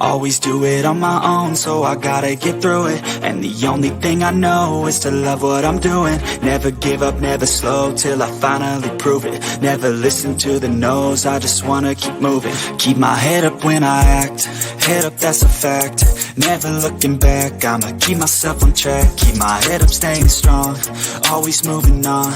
Always do it on my own, so I gotta get through it. And the only thing I know is to love what I'm doing. Never give up, never slow, till I finally prove it. Never listen to the no's, I just wanna keep moving. Keep my head up when I act, head up, that's a fact. Never looking back, I'ma keep myself on track. Keep my head up, staying strong, always moving on.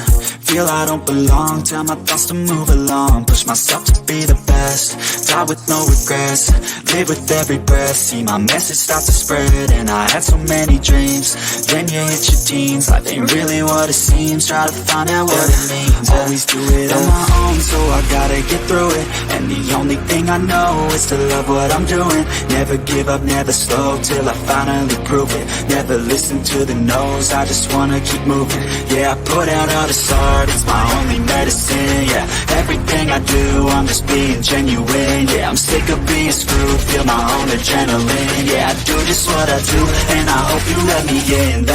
Feel I don't belong, tell my thoughts to move along. Push myself to be the best, die with no regrets. Live with every breath, see my message start to spread. And I had so many dreams, then you hit your teens. Life ain't really what it seems, try to find out what it means. Always do it on my own, so I gotta get through it. And the only thing I know is to love what I'm doing. Never give up, never slow, till I finally prove it. Never listen to the no's, I just wanna keep moving. Yeah, I put out all this art, it's my only medicine. Yeah, everything I do, I'm just being genuine. Yeah, I'm sick of being screwed, feel my own adrenaline. Yeah, I do just what I do, and I hope you let me in,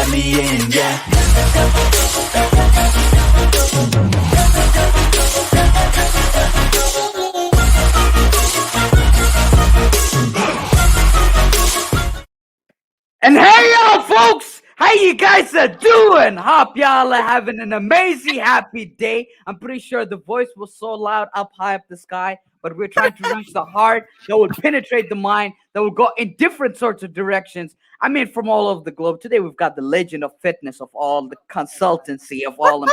yeah. And hey y'all folks, how you guys are doing? Hope y'all are having an amazing happy day. I'm pretty sure the voice was so loud up high up the sky, but we're trying to reach the heart that will penetrate the mind, that will go in different sorts of directions. I mean, from all over the globe. Today we've got the legend of fitness, of all the consultancy, of all.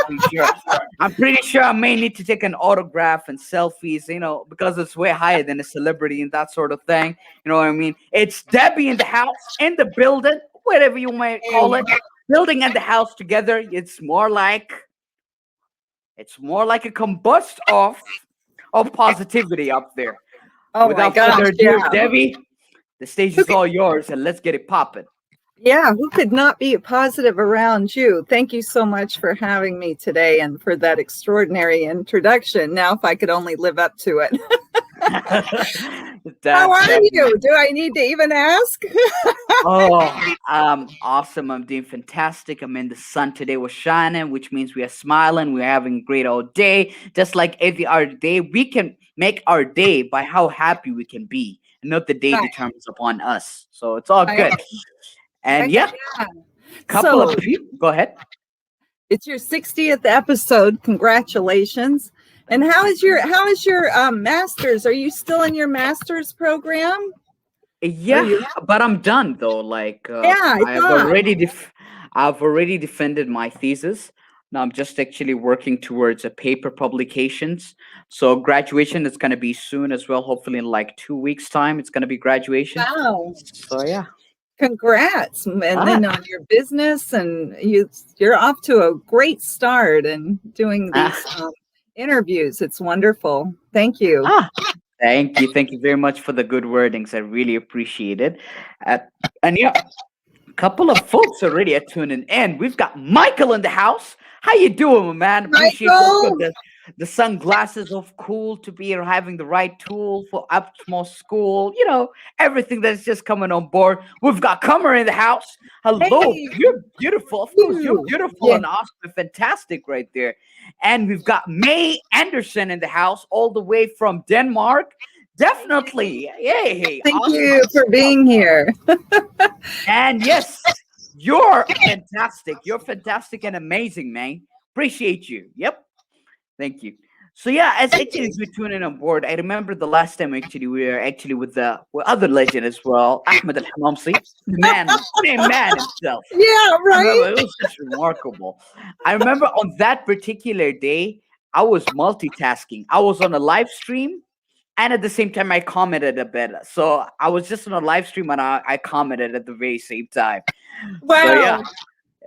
I'm pretty sure I may need to take an autograph and selfies, because it's way higher than a celebrity and that sort of thing. You know what I mean? It's Debbi in the house, in the building, whatever you might call it. Building and the house together. It's more like a combust off of positivity up there. Oh Without my gosh, further ado, yeah. Debbi, the stage is all yours, and let's get it popping. Yeah, who could not be positive around you? Thank you so much for having me today and for that extraordinary introduction. Now, if I could only live up to it. How are you? Do I need to even ask? I'm awesome. I'm doing fantastic. I'm in the sun today. We're shining, which means we are smiling. We're having a great old day. Just like every other day, we can make our day by how happy we can be, and not the day determines upon us. So it's all good. And couple of people. Go ahead. It's your 60th episode. Congratulations. And how is your master's? Are you still in your master's program? Yeah, but I'm done though. Like, I've already defended my thesis. Now I'm just actually working towards a paper publications. So graduation is going to be soon as well. Hopefully in like 2 weeks' time, it's going to be graduation. Wow. So yeah. Congrats. And then on your business, and you're off to a great start and doing these interviews. It's wonderful. Thank you. Thank you very much for the good wordings. I really appreciate it. And a couple of folks already are tuning in. We've got Michael in the house. How you doing, man? Appreciate the sunglasses of cool to be here, having the right tool for utmost school. Everything that's just coming on board. We've got Comer in the house. Hello, you're beautiful. Of course, you're beautiful and awesome and fantastic right there. And we've got May Anderson in the house, all the way from Denmark. Definitely. Yay. Thank you for being here. And yes, you're fantastic. You're fantastic and amazing, man. Appreciate you. Yep. Thank you. So yeah, as we're tuning on board, I remember the last time we were actually with the other legend as well, Ahmed Hamamsy, man himself. Yeah, right. It was just remarkable. I remember on that particular day, I was multitasking. I was on a live stream, and at the same time, I commented a bit. So I was just on a live stream, and I commented at the very same time. Wow. So, yeah.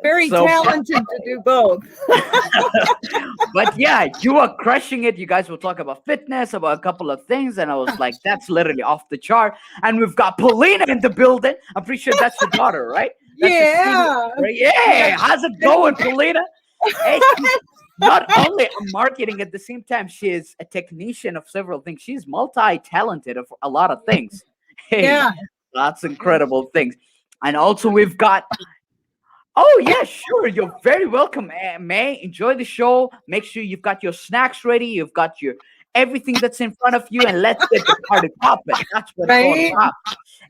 Very talented to do both. But yeah, you are crushing it. You guys will talk about fitness, about a couple of things, and I was like, that's literally off the chart. And we've got Paulina in the building. I'm pretty sure that's your daughter, right? Yeah. Right? Yeah. How's it going, Paulina? Hey, not only marketing, at the same time, she is a technician of several things. She's multi-talented of a lot of things. Hey, that's incredible things. And also we've got Oh, yeah, sure. You're very welcome, May. Enjoy the show. Make sure you've got your snacks ready. You've got your everything that's in front of you, and let's get the party popping. That's what it's all about.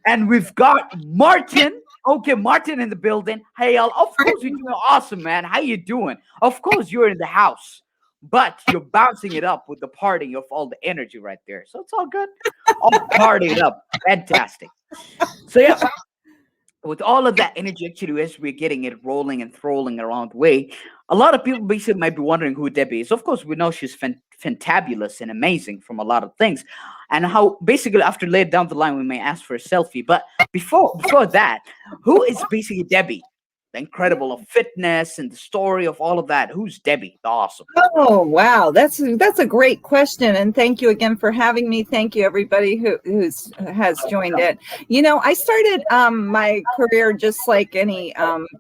And we've got Martin. Okay, Martin in the building. Hey, y'all. Of course, you're doing awesome, man. How you doing? Of course, you're in the house, but you're bouncing it up with the party of all the energy right there. So it's all good. All partied up. Fantastic. So yeah, with all of that energy, actually, as we're getting it rolling and throwing around the way, a lot of people basically might be wondering who Debbie is. Of course, we know she's fantabulous and amazing from a lot of things, and how basically after later down the line we may ask for a selfie. But before that, who is basically Debbie? The incredible of fitness and the story of all of that. Who's Debbie? The awesome. Oh, wow. That's a great question. And thank you again for having me. Thank you, everybody who has joined it. I started my career just like any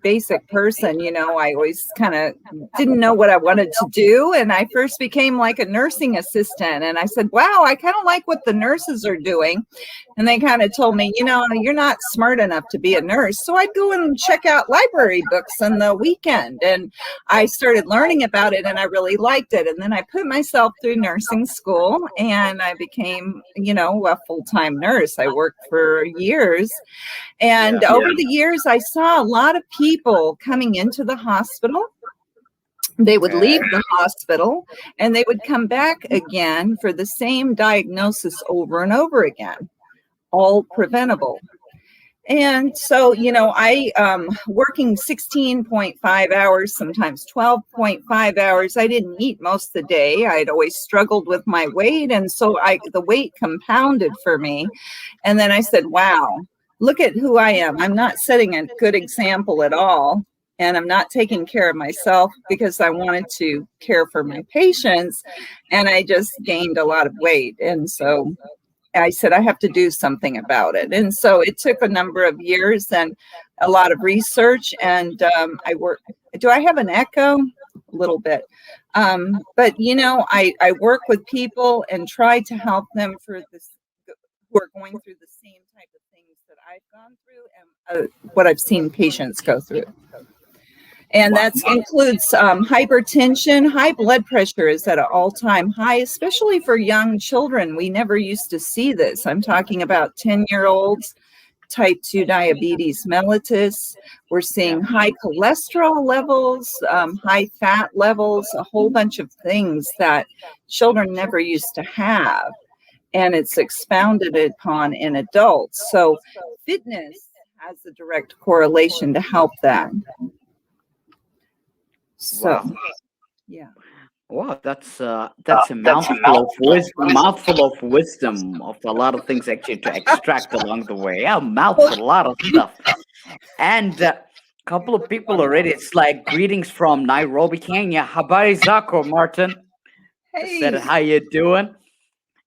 basic person. I always kind of didn't know what I wanted to do. And I first became like a nursing assistant. And I said, wow, I kind of like what the nurses are doing. And they kind of told me, you're not smart enough to be a nurse. So I'd go and check out library books on the weekend. And I started learning about it and I really liked it. And then I put myself through nursing school and I became, a full-time nurse. I worked for years. And over the years, I saw a lot of people coming into the hospital. They would leave the hospital and they would come back again for the same diagnosis over and over again, all preventable. And so, I working 16.5 hours, sometimes 12.5 hours. I didn't eat most of the day. I'd always struggled with my weight. And so the weight compounded for me. And then I said, wow, look at who I am. I'm not setting a good example at all. And I'm not taking care of myself because I wanted to care for my patients. And I just gained a lot of weight. And so I said, I have to do something about it. And so it took a number of years and a lot of research. And do I have an echo? A little bit. But, I work with people and try to help them for this, who are going through the same type of things that I've gone through and what I've seen patients go through. And that includes hypertension. High blood pressure is at an all-time high, especially for young children. We never used to see this. I'm talking about 10-year-olds, type 2 diabetes mellitus. We're seeing high cholesterol levels, high fat levels, a whole bunch of things that children never used to have. And it's expounded upon in adults. So fitness has a direct correlation to help that. So, Wow. yeah. Wow, that's a mouthful of wisdom of a lot of things actually to extract along the way. Yeah, mouthful, a lot of stuff. And a couple of people already. It's like greetings from Nairobi, Kenya. Habari zako, Martin. Hey. Said, how you doing?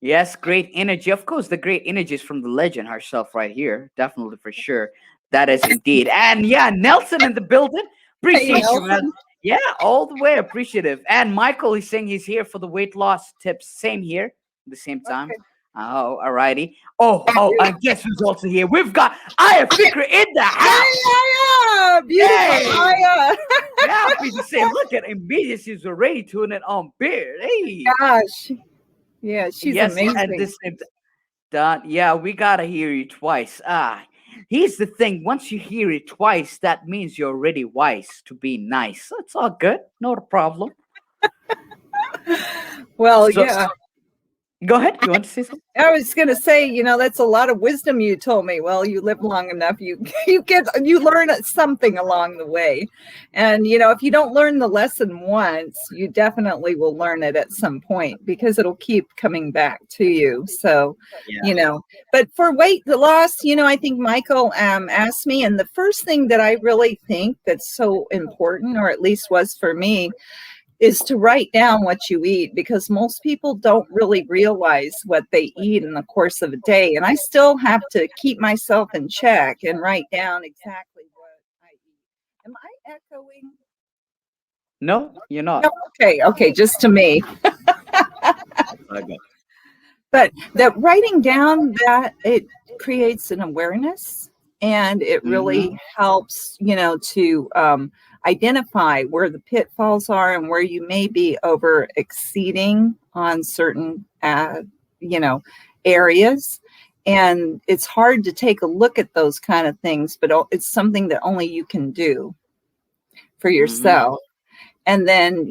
Yes, great energy. Of course, the great energy is from the legend herself right here. Definitely for sure. That is indeed. And yeah, Nelson in the building. Appreciate you, man. Yeah, all the way appreciative. And Michael is saying he's here for the weight loss tips. Same here at the same time. Okay. Oh, alrighty. Oh, and guess who's also here? We've got Aya Fikri in the house. Yeah, beautiful Aya. Yeah, happy to say, look at immediately she's already tuning on beard. Hey. Gosh. Yeah, she's amazing. At this done. Yeah, we gotta hear you twice. Here's the thing. Once you hear it twice, that means you're already wise to be nice. That's all good. Not a problem. Well, yeah. Go ahead. You want to say something? I was going to say, that's a lot of wisdom you told me. Well, you live long enough, you learn something along the way. And, if you don't learn the lesson once, you definitely will learn it at some point because it'll keep coming back to you. So, but for weight loss, I think Michael asked me, and the first thing that I really think that's so important, or at least was for me, is to write down what you eat, because most people don't really realize what they eat in the course of a day. And I still have to keep myself in check and write down exactly what I eat. Am I echoing? No, you're not. No, okay, just to me. Okay. But that writing down, that it creates an awareness, and it really helps, to identify where the pitfalls are and where you may be over exceeding on certain, areas. And it's hard to take a look at those kind of things, but it's something that only you can do for Mm-hmm. yourself. And then,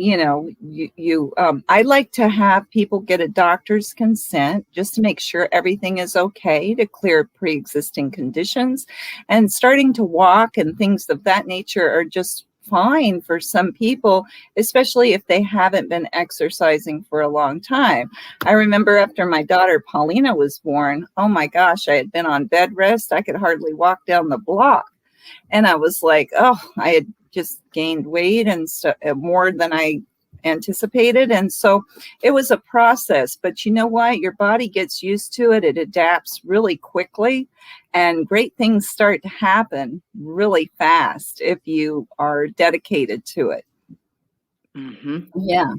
I like to have people get a doctor's consent just to make sure everything is okay, to clear pre-existing conditions. And starting to walk and things of that nature are just fine for some people, especially if they haven't been exercising for a long time. I remember after my daughter Paulina was born, oh my gosh, I had been on bed rest. I could hardly walk down the block. And I was like, oh, I had just gained weight and more than I anticipated. And so it was a process. But you know what? Your body gets used to it. It adapts really quickly. And great things start to happen really fast if you are dedicated to it. Mm-hmm. Yeah.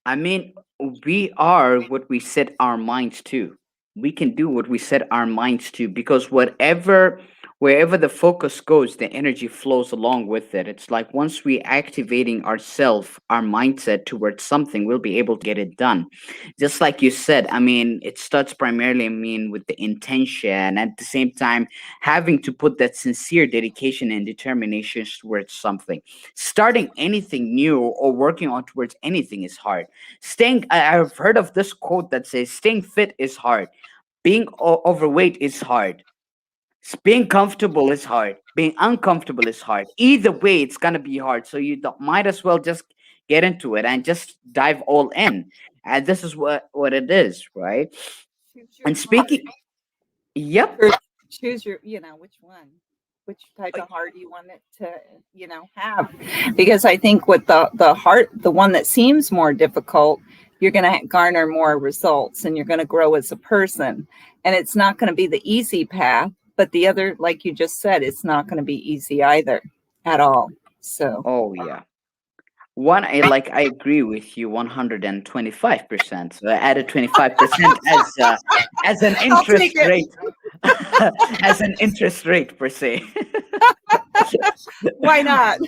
I mean, we are what we set our minds to. We can do what we set our minds to because wherever the focus goes, the energy flows along with it. It's like once we activating ourself, our mindset towards something, we'll be able to get it done. Just like you said, I mean, it starts primarily, I mean, with the intention. At the same time, having to put that sincere dedication and determination towards something. Starting anything new or working on towards anything is hard. I've heard of this quote that says, staying fit is hard. Being overweight is hard. Being comfortable is hard. Being uncomfortable is hard. Either way, it's gonna be hard. So you might as well just get into it and just dive all in. And this is what it is, right? Choose your And heart. speaking, yep. Choose your, which one, which type of heart you want it to, have. Because I think with the heart, the one that seems more difficult, you're going to garner more results and you're going to grow as a person. And it's not going to be the easy path, but the other, like you just said, it's not going to be easy either at all. So Oh yeah. I agree with you 125%. So I added 25% as an I'll take interest it. rate, as an interest rate per se. Why not?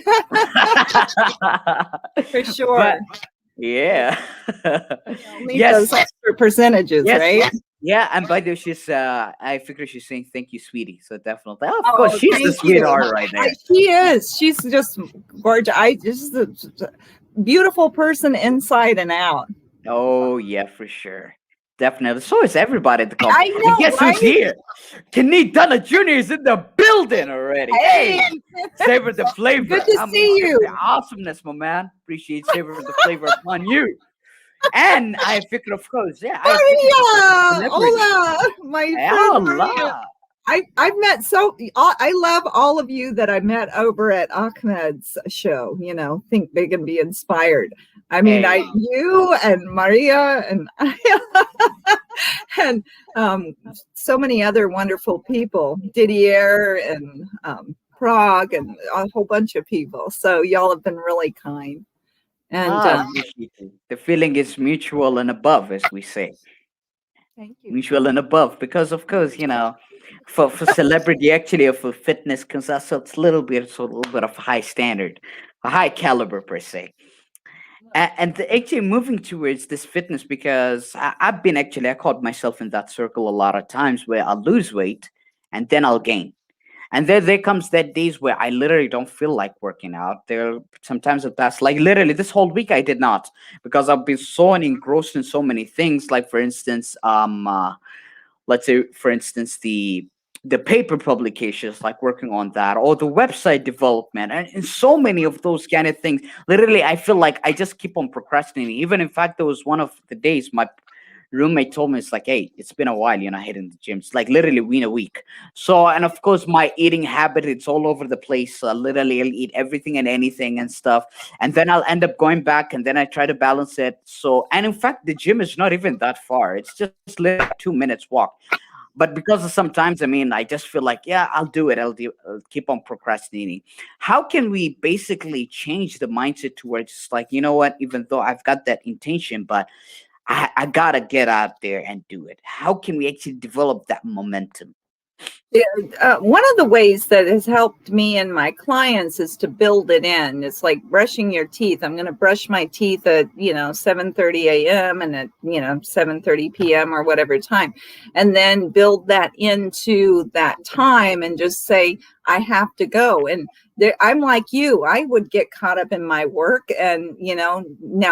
For But sure. yeah, Need those yes, extra percentages, yes, right? yeah. And by the way, I figure she's saying thank you, sweetie. So definitely, oh, of course, Oh, she's the thank you. sweetheart right there. She is. She's just gorgeous. I just a beautiful person inside and out. Oh yeah, for sure. Definitely. So is everybody at the I company. And know, guess who's right? here? Kenny Dunna Jr. is in the building already. Hey, Hey, savor the good flavor. to I'm see here for you. the awesomeness, my man. Appreciate savor the flavor upon you. And I figure, of course, yeah, I figure she's a Maria, celebrity. hola, my friend Maria. Allah. I've met I love all of you that I met over at Ahmed's show. Think big and be inspired. I mean, Hey. you and Maria and and so many other wonderful people, Didier and Prague and a whole bunch of people. So y'all have been really kind. And Ah, appreciate it. The feeling is mutual and above, as we say. thank you. Mutual and above, because of course, for celebrity actually or for fitness, because that's it's a little bit of high standard, a high caliber per se. Actually moving towards this fitness because I've been actually I caught myself in that circle a lot of times where I'll lose weight and then I'll gain. And there comes that days where I literally don't feel like working out. There sometimes of that's like literally this whole week I did not because I've been so engrossed in so many things. Like for instance, let's say for instance the paper publications, like working on that, or the website development, and so many of those kind of things. Literally, I feel like I just keep on procrastinating. Even in fact, there was one of the days my roommate told me, it's like, hey, it's been a while, hitting the gym. It's like literally win a week. So, and of course, my eating habit, it's all over the place. Literally, I'll eat everything and anything and stuff. And then I'll end up going back and then I try to balance it. So, and in fact, the gym is not even that far. It's just literally 2 minutes walk. But because of sometimes, I mean, I just feel like, yeah, I'll do it. I'll keep on procrastinating. How can we basically change the mindset towards just like, you know what, even though I've got that intention, but I gotta get out there and do it. How can we actually develop that momentum? Yeah, one of the ways that has helped me and my clients is to build it in. It's like brushing your teeth. I'm going to brush my teeth at 7:30 a.m. and at 7:30 p.m. or whatever time, and then build that into that time and just say I have to go. And I'm like you. I would get caught up in my work, and now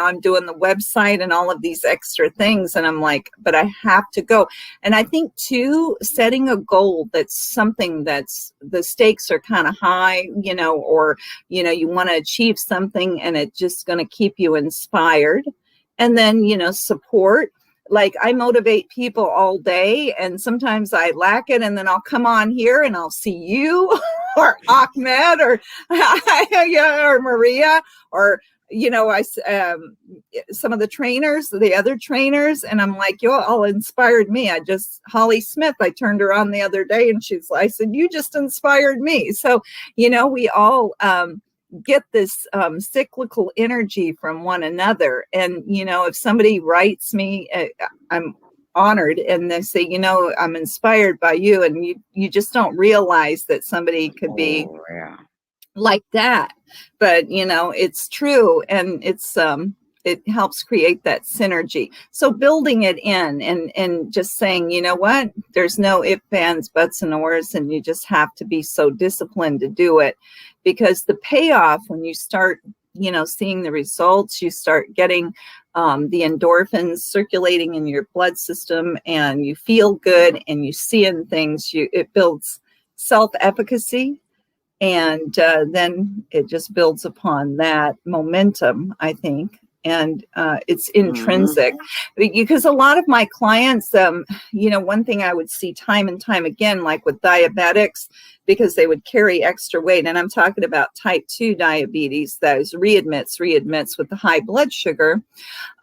I'm doing the website and all of these extra things, and I'm like, but I have to go. And I think too, setting a goal that's something that's the stakes are kind of high, or you want to achieve something and it's just going to keep you inspired. And then, support. Like I motivate people all day, and sometimes I lack it, and then I'll come on here and I'll see you or Ahmed or or Maria or some of the other trainers, and I'm like, you all inspired me. Holly Smith, I turned her on the other day, and I said, you just inspired me. So, we all get this cyclical energy from one another. And, if somebody writes me, I'm honored, and they say, I'm inspired by you, and you just don't realize that somebody could be like that. But it's true, and it helps create that synergy. So building it in and just saying, what, there's no ifs, ands, buts, and ors, and you just have to be so disciplined to do it, because the payoff, when you start seeing the results, you start getting the endorphins circulating in your blood system, and you feel good, and you see in things, it builds self-efficacy. And then it just builds upon that momentum, I think. And it's intrinsic, because a lot of my clients, one thing I would see time and time again, like with diabetics, because they would carry extra weight. And I'm talking about type 2 diabetes, that is readmits with the high blood sugar.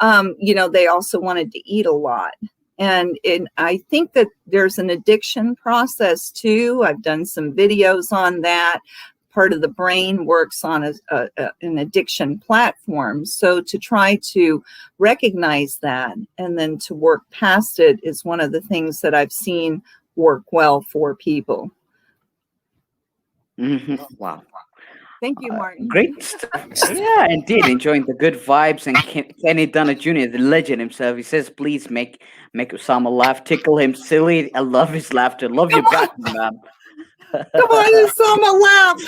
They also wanted to eat a lot. And I think that there's an addiction process too. I've done some videos on that. Part of the brain works on an addiction platform. So to try to recognize that and then to work past it is one of the things that I've seen work well for people. Wow. Thank you, Martin. Great stuff. Yeah, indeed. Enjoying the good vibes. And Kenny Dunner Jr., the legend himself, he says, please make Usama laugh, tickle him silly. I love his laughter. Love your back, man. Come on, Usama, laugh.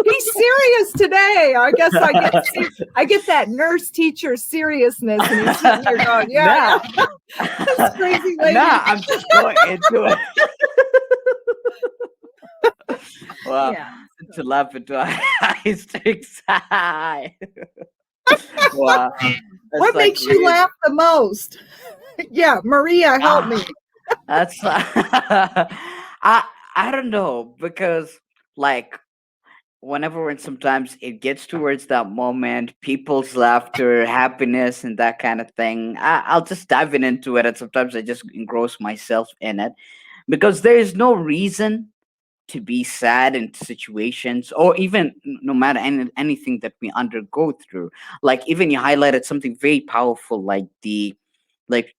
He's serious today. I guess I get that nurse teacher seriousness, and he's sitting there going, yeah. That's crazy lady. Nah, I'm just going into it. Wow. Yeah. To laugh into eyes to high. Wow. What makes you laugh the most? Yeah, Maria, help me. That's I don't know, because whenever sometimes it gets towards that moment, people's laughter, happiness, and that kind of thing, I'll just dive into it, and sometimes I just engross myself in it, because there is no reason to be sad in situations, or even no matter anything that we undergo through. Like, even you highlighted something very powerful, like the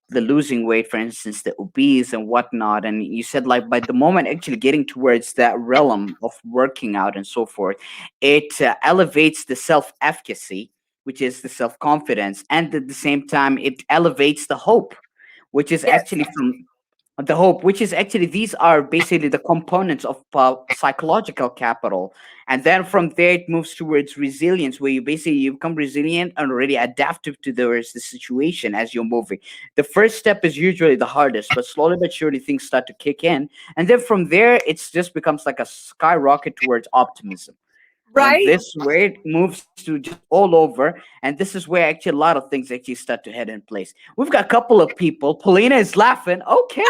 losing weight, for instance, the obese and whatnot. And you said, like, by the moment actually getting towards that realm of working out and so forth, it elevates the self-efficacy, which is the self-confidence, and at the same time it elevates the hope, which is actually from the hope, which is actually, these are basically the components of psychological capital. And then from there it moves towards resilience, where you become resilient and already adaptive to the situation as you're moving. The first step is usually the hardest, but slowly but surely things start to kick in, and then from there it just becomes like a skyrocket towards optimism. Right. And this way it moves to just all over. And this is where actually a lot of things actually start to head in place. We've got a couple of people. Paulina is laughing. Okay.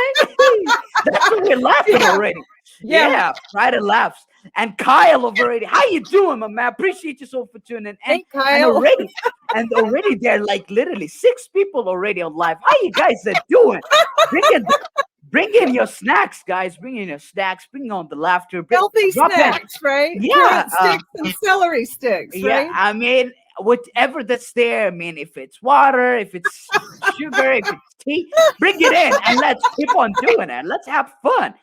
That's what we're laughing already. Yeah. Friday laughs. And Kyle already. How you doing, my man? Appreciate you so for tuning in. Hey, Kyle. And already there are like literally 6 people already on live. How you guys are doing? Bring in your snacks, guys. Bring in your snacks. Bring on the laughter. Healthy snacks, right? Yeah. Sticks and celery sticks, right? Yeah, I mean, whatever that's there. I mean, if it's water, if it's sugar, if it's tea, bring it in and let's keep on doing it. Let's have fun.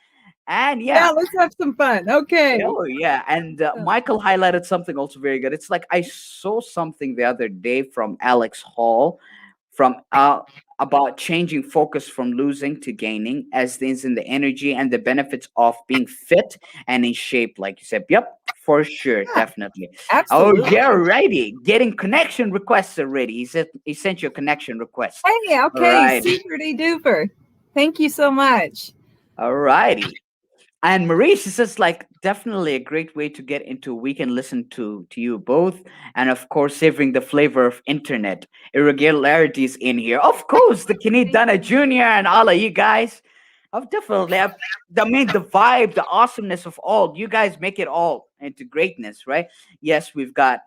And Yeah, let's have some fun. Okay. oh yeah, and Michael highlighted something also very good. It's like I saw something the other day from Alex Hall, from about changing focus from losing to gaining, as things in the energy and the benefits of being fit and in shape, like you said. Yep, for sure, Yeah, definitely. Oh absolutely. yeah, righty. Getting connection requests already. He sent you a connection request. Hey, All okay, right, superty duper. Thank you so much. all righty. And Maurice, this is like definitely a great way to get into. We can listen to you both, and of course, savoring the flavor of internet irregularities in here. Of course, the Kenny Donna Jr. and all of you guys. I've definitely, I mean, the vibe, the awesomeness of all. You guys make it all into greatness, right? Yes, we've got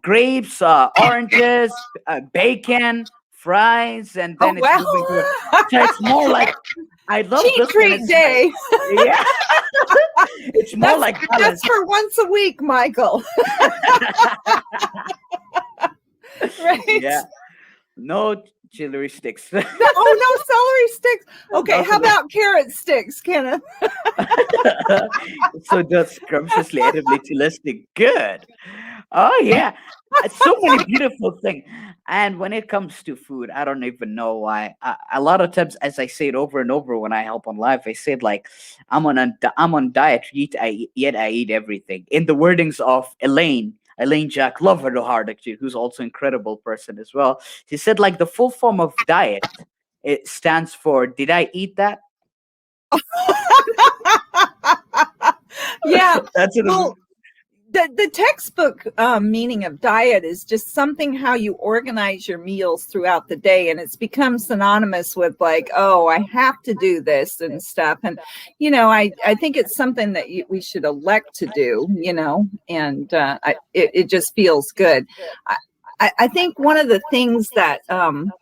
grapes, oranges, bacon, fries, and Oh then it's moving to. well. So it's more like I love Cheat this when treat it's like day. yeah, it's more That's like balance. that's for once a week, Michael. Right? Yeah, no chili sticks. Oh no, celery sticks. Okay, how Nothing. about carrot sticks, Kenneth? So that's scrumptiously edibly holistic. Good. Oh yeah, so many beautiful things. And when it comes to food, I don't even know why. A lot of times, as I say it over and over when I help on live, I say it like, I'm on diet, yet I eat everything." In the wordings of Elaine Jack, love her to heart actually, who's also incredible person as well. She said like the full form of diet, it stands for "Did I eat that?" Yeah. That's it. Well, the textbook meaning of diet is just something how you organize your meals throughout the day, and it's become synonymous with like, oh, I have to do this and stuff. And I think it's something that we should elect to do, and it just feels good. I think one of the things that I'm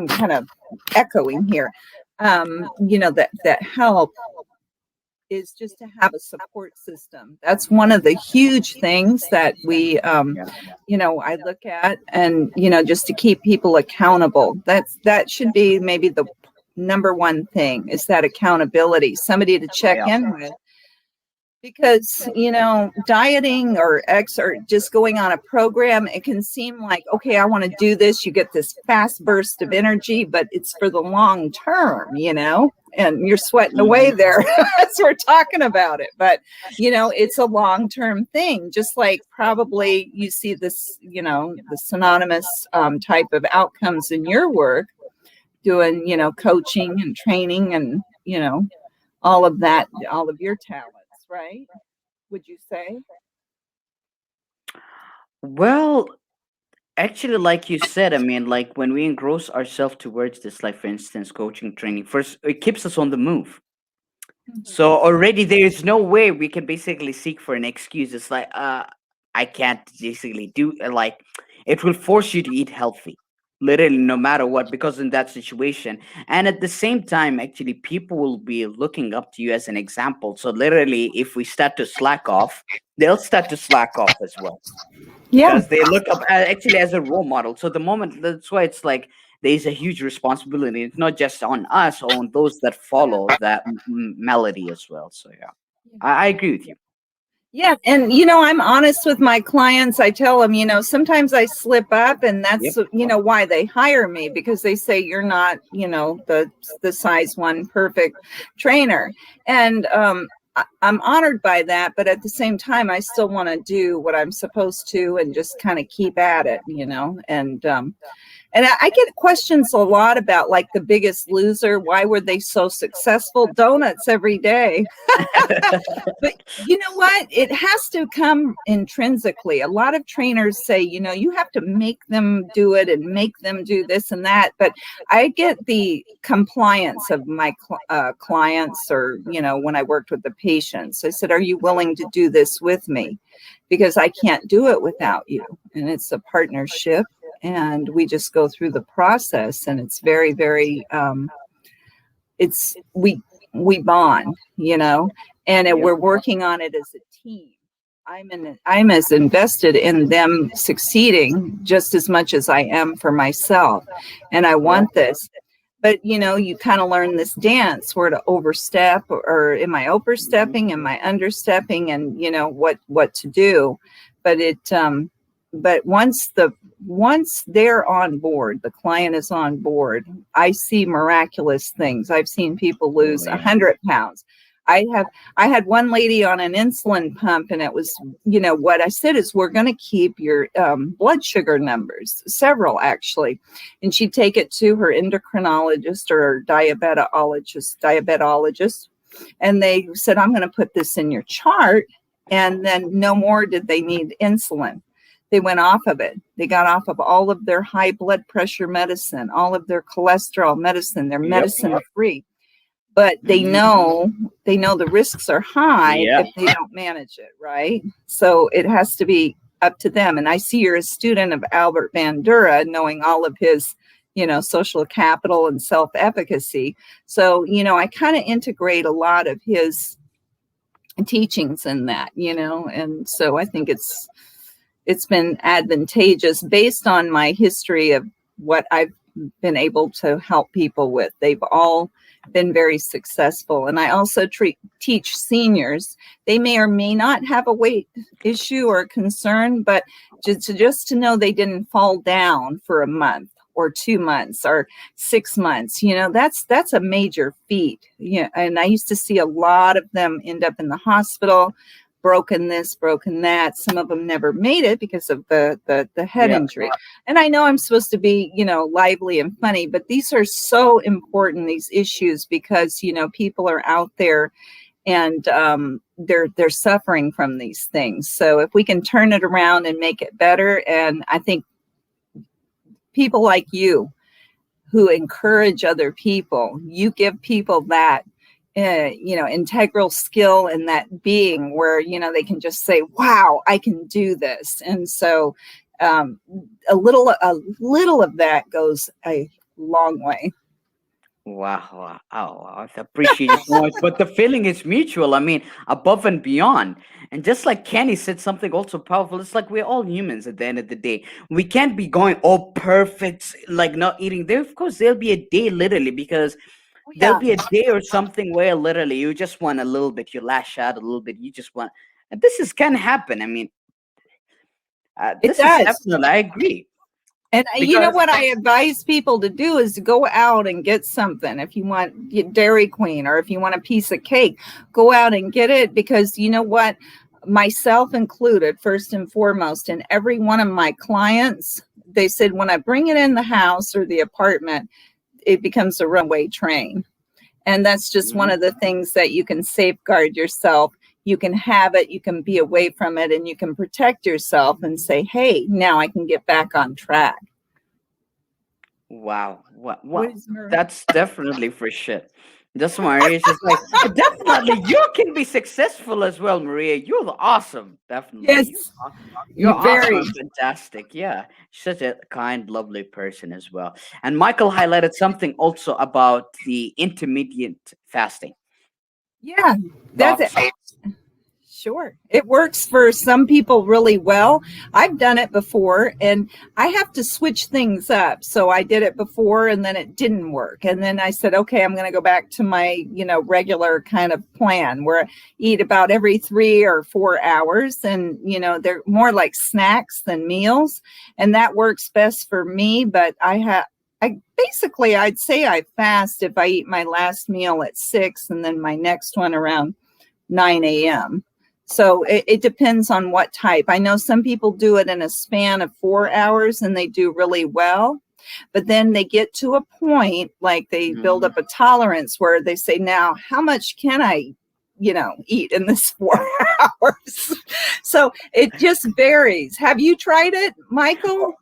kind of echoing here, that help is just to have a support system. That's one of the huge things that we, I look at, and, just to keep people accountable. That should be maybe the number one thing, is that accountability, somebody to check in with. Because, dieting or just going on a program, it can seem like, okay, I want to do this. You get this fast burst of energy, but it's for the long term, and you're sweating away there as we're talking about it. But, it's a long-term thing, just like probably you see this, the synonymous type of outcomes in your work, doing, coaching and training and, all of that, all of your talents, right? Would you say? Well, actually, like you said, I mean, like when we engross ourselves towards this, like for instance, coaching training, first it keeps us on the move. So already there is no way we can basically seek for an excuse. It's like, I can't basically do like it will force you to eat healthy, literally no matter what, because in that situation. And at the same time, actually, people will be looking up to you as an example. So literally, if we start to slack off, they'll start to slack off as well Yeah. because they look up actually as a role model. So the moment that's why it's like there's a huge responsibility. It's not just on us, on those that follow that melody as well. So yeah, I agree with you. Yeah. And, I'm honest with my clients. I tell them, sometimes I slip up, and that's, Yep. why they hire me, because they say you're not, the size one perfect trainer. And, I'm honored by that, but at the same time, I still want to do what I'm supposed to and just kind of keep at it, and I get questions a lot about like The Biggest Loser. Why were they so successful? Donuts every day. But you know what? It has to come intrinsically. A lot of trainers say, you have to make them do it and make them do this and that. But I get the compliance of my clients, or, when I worked with the patients, I said, are you willing to do this with me? Because I can't do it without you. And it's a partnership. And we just go through the process, and it's very, very, we bond, and we're working on it as a team. I'm as invested in them succeeding just as much as I am for myself. And I want this. but you kind of learn this dance where to overstep, or am I overstepping, am I understepping, and what to do. But but once they're on board, the client is on board, I see miraculous things. I've seen people lose 100 pounds. I had one lady on an insulin pump, and it was, what I said is, we're going to keep your blood sugar numbers, several actually. And she'd take it to her endocrinologist or diabetologist. And they said, I'm going to put this in your chart. And then no more did they need insulin. They went off of it. They got off of all of their high blood pressure medicine, all of their cholesterol medicine, their medicine free. But they know the risks are high if they don't manage it, right? So it has to be up to them. And I see you're a student of Albert Bandura, knowing all of his, social capital and self-efficacy. So, I kind of integrate a lot of his teachings in that, and so I think it's been advantageous based on my history of what I've been able to help people with. They've all been very successful. And I also teach seniors. They may or may not have a weight issue or concern, but just to know they didn't fall down for a month or 2 months or 6 months, that's a major feat. And I used to see a lot of them end up in the hospital, broken this, broken that. Some of them never made it because of the head injury. And I know I'm supposed to be, lively and funny, but these are so important, these issues, because, people are out there and they're suffering from these things. So if we can turn it around and make it better, and I think people like you who encourage other people, you give people that integral skill and that being where, they can just say, wow, I can do this. And so a little of that goes a long way. Wow. I appreciate it so much. But the feeling is mutual. I mean, above and beyond. And just like Kenny said something also powerful, it's like we're all humans at the end of the day. We can't be going, oh, perfect, like not eating. There, of course, there'll be a day literally, because there'll be a day or something where literally you just want a little bit, you lash out a little bit, you just want, and this can happen. I mean, this is definitely, I agree. And what I advise people to do is to go out and get something. If you want Dairy Queen, or if you want a piece of cake, go out and get it, because what, myself included, first and foremost, and every one of my clients, they said, when I bring it in the house or the apartment, it becomes a runaway train. And that's just one of the things that you can safeguard yourself. You can have it, you can be away from it, and you can protect yourself and say, hey, now I can get back on track. Wow. That's definitely for shit. That's Maria. It's just like, definitely you can be successful as well, Maria. You're awesome. Definitely. Yes. You're very awesome, fantastic. Yeah. Such a kind, lovely person as well. And Michael highlighted something also about the intermittent fasting. Yeah, that's it. Sure. It works for some people really well. I've done it before, and I have to switch things up. So I did it before, and then it didn't work. And then I said, okay, I'm going to go back to my, regular kind of plan where I eat about every 3 or 4 hours. And, they're more like snacks than meals. And that works best for me. But I'd say I fast if I eat my last meal at 6 and then my next one around 9 a.m. So it depends on what type. I know some people do it in a span of 4 hours and they do really well, but then they get to a point, like they build up a tolerance where they say, now, how much can I, eat in this 4 hours? So it just varies. Have you tried it, Michael?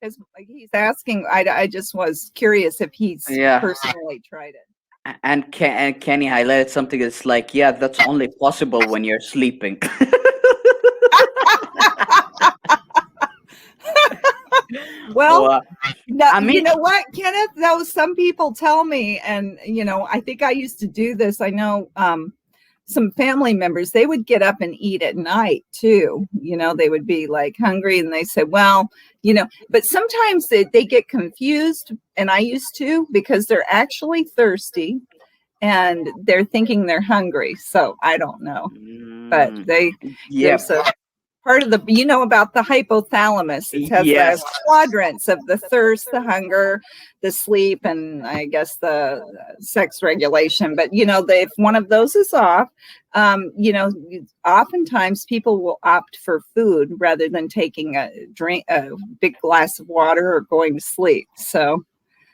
Because he's asking, I just was curious if he's personally tried it. And Kenny highlighted something that's like, that's only possible when you're sleeping. Well, I mean, you know what, Kenneth? Though some people tell me, and I think I used to do this. I know some family members, they would get up and eat at night too. They would be like hungry and they said, well, but sometimes they get confused. And I used to, because they're actually thirsty and they're thinking they're hungry. So I don't know, but there's a part of about the hypothalamus. It has the quadrants of the thirst, the hunger, the sleep, and I guess the sex regulation. But, if one of those is off, oftentimes people will opt for food rather than taking a big glass of water or going to sleep. So,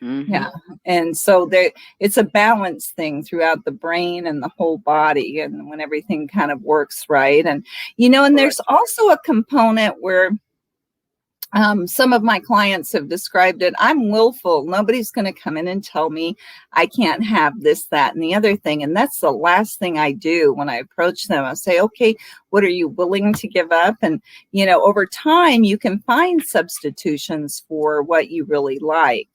yeah. And so it's a balance thing throughout the brain and the whole body, and when everything kind of works right. And, and there's also a component where some of my clients have described it. I'm willful. Nobody's going to come in and tell me I can't have this, that, and the other thing. And that's the last thing I do when I approach them. I say, okay, what are you willing to give up? And, over time, you can find substitutions for what you really like.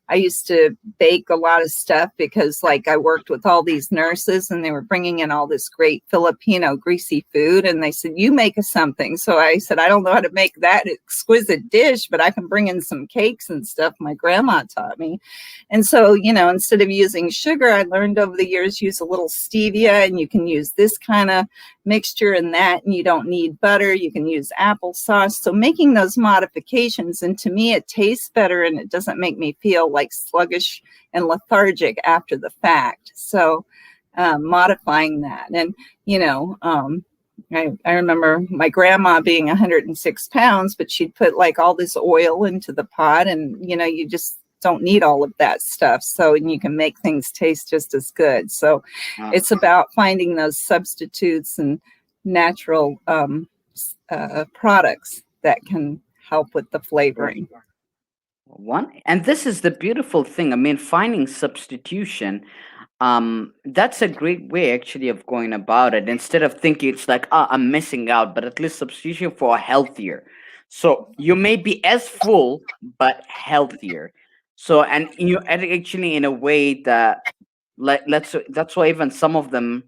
I used to bake a lot of stuff because I worked with all these nurses and they were bringing in all this great Filipino greasy food. And they said, you make us something. So I said, I don't know how to make that exquisite dish, but I can bring in some cakes and stuff my grandma taught me. And so, instead of using sugar, I learned over the years, use a little stevia, and you can use this kind of mixture and that, and you don't need butter. You can use applesauce. So making those modifications, and to me, it tastes better and it doesn't make me feel like sluggish and lethargic after the fact. So modifying that. And, I remember my grandma being 106 pounds, but she'd put all this oil into the pot, and, you just don't need all of that stuff. So, and you can make things taste just as good. So it's about finding those substitutes and natural products that can help with the flavoring. And this is the beautiful thing. I mean, finding substitution, that's a great way actually of going about it. Instead of thinking it's like, I'm missing out, but at least substitution for healthier. So you may be as full, but healthier. So, and actually in a way that that's why even some of them,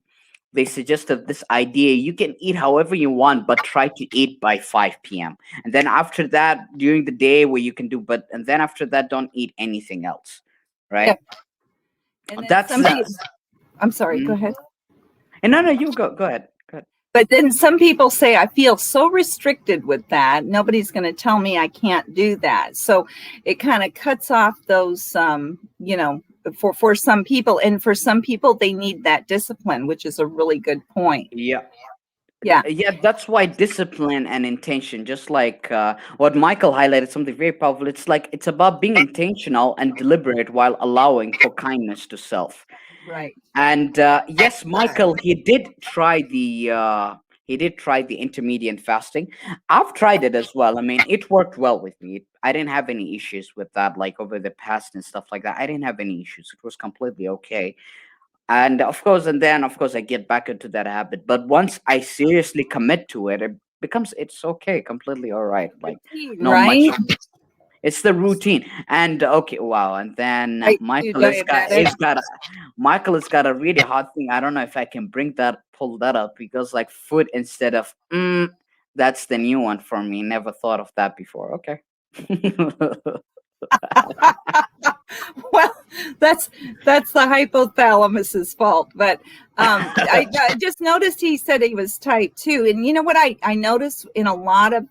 they suggested this idea: you can eat however you want, but try to eat by 5 p.m. And then after that, during the day where you can do, and then after that, don't eat anything else. Right. Yep. And then I'm sorry, go ahead. And no, you go ahead. But then some people say, I feel so restricted with that. Nobody's going to tell me I can't do that. So it kind of cuts off those, for some people. And for some people, they need that discipline, which is a really good point. Yeah. That's why discipline and intention, just like what Michael highlighted, something very powerful. It's about being intentional and deliberate while allowing for kindness to self. Right. And yes, Michael, he did try the intermediate fasting. I've tried it as well. I mean, it worked well with me. I didn't have any issues with that, like over the past and stuff like that. I didn't have any issues. It was completely okay. And of course, I get back into that habit. But once I seriously commit to it, it's okay, completely all right. Like no right? much. It's the routine. And okay, wow. And then Michael has got a really hard thing. I don't know if I can pull that up, because like food instead of that's the new one for me. Never thought of that before. Okay. Well, that's the hypothalamus's fault. But I just noticed he said he was type 2. And you know what I noticed in a lot of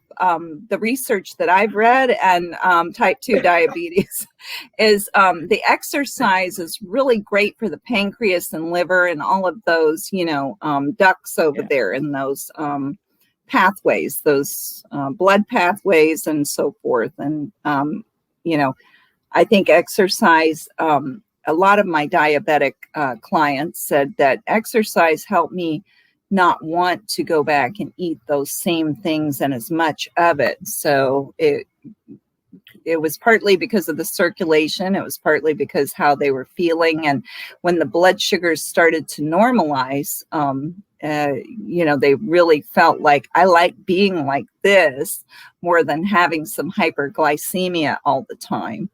the research that I've read and type 2 diabetes is the exercise is really great for the pancreas and liver and all of those, ducts over there in those pathways, those blood pathways and so forth. And, I think exercise, a lot of my diabetic clients said that exercise helped me not want to go back and eat those same things and as much of it. So it was partly because of the circulation. It was partly because how they were feeling. And when the blood sugars started to normalize, they really felt like, I like being like this more than having some hyperglycemia all the time.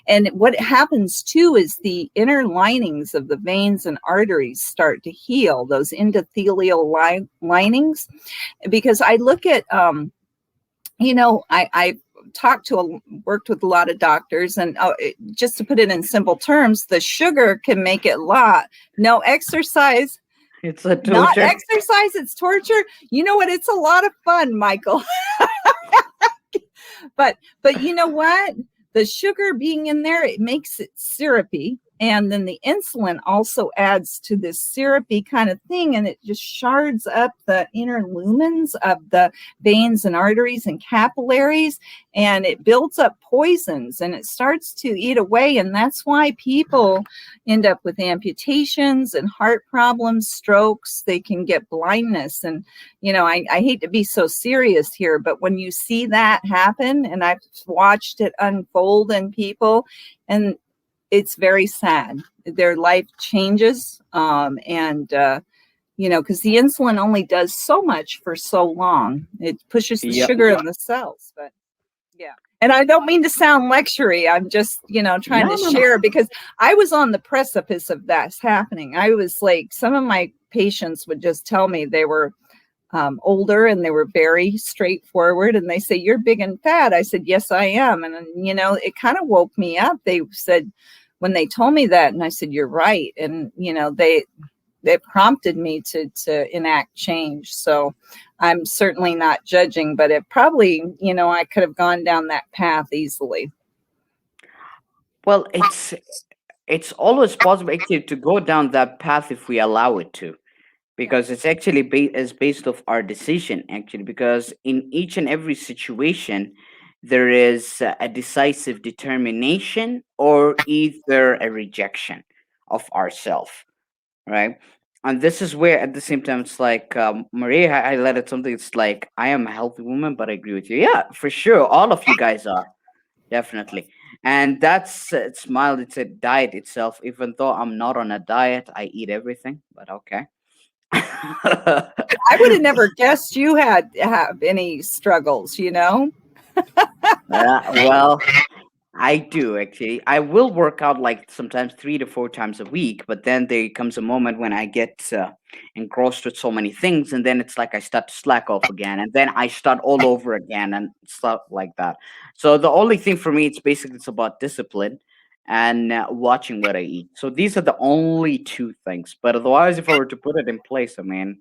And what happens too is the inner linings of the veins and arteries start to heal, those endothelial linings. Because I look at, I talked to worked with a lot of doctors, and just to put it in simple terms, the sugar can make it lot. No exercise, It's a not torture. exercise, it's torture. You know what? It's a lot of fun, Michael. But you know what? The sugar being in there, it makes it syrupy. And then the insulin also adds to this syrupy kind of thing, and it just shards up the inner lumens of the veins and arteries and capillaries, and it builds up poisons and it starts to eat away. And that's why people end up with amputations and heart problems, strokes. They can get blindness. And, I hate to be so serious here, but when you see that happen, and I've watched it unfold in people, and it's very sad. Their life changes. Because the insulin only does so much for so long. It pushes the Yep. sugar in the cells. But yeah. And I don't mean to sound lectury. I'm just, trying No, to no, no. share, because I was on the precipice of that happening. I was like, some of my patients would just tell me they were older, and they were very straightforward, and they say, "You're big and fat." I said, "Yes, I am." And it kind of woke me up. They said, when they told me that, and I said, "You're right." And they prompted me to enact change. So I'm certainly not judging, but it probably, I could have gone down that path easily. Well, it's always possible actually to go down that path if we allow it to, Yeah. because it's actually is based off our decision actually. Because in each and every situation, there is a decisive determination or either a rejection of ourself, right? And this is where at the same time it's like Maria highlighted something. It's like, I am a healthy woman, but I agree with you. Yeah, for sure, all of you guys are. Definitely. And that's it's mild. It's a diet itself. Even though I'm not on a diet, I eat everything. But okay. I would have never guessed you have any struggles. Well, I do actually. I will work out like sometimes 3 to 4 times a week, but then there comes a moment when I get engrossed with so many things, and then it's like I start to slack off again, and then I start all over again, and stuff like that. So the only thing for me, it's about discipline and watching what I eat. So these are the only two things. But otherwise, if I were to put it in place, I mean,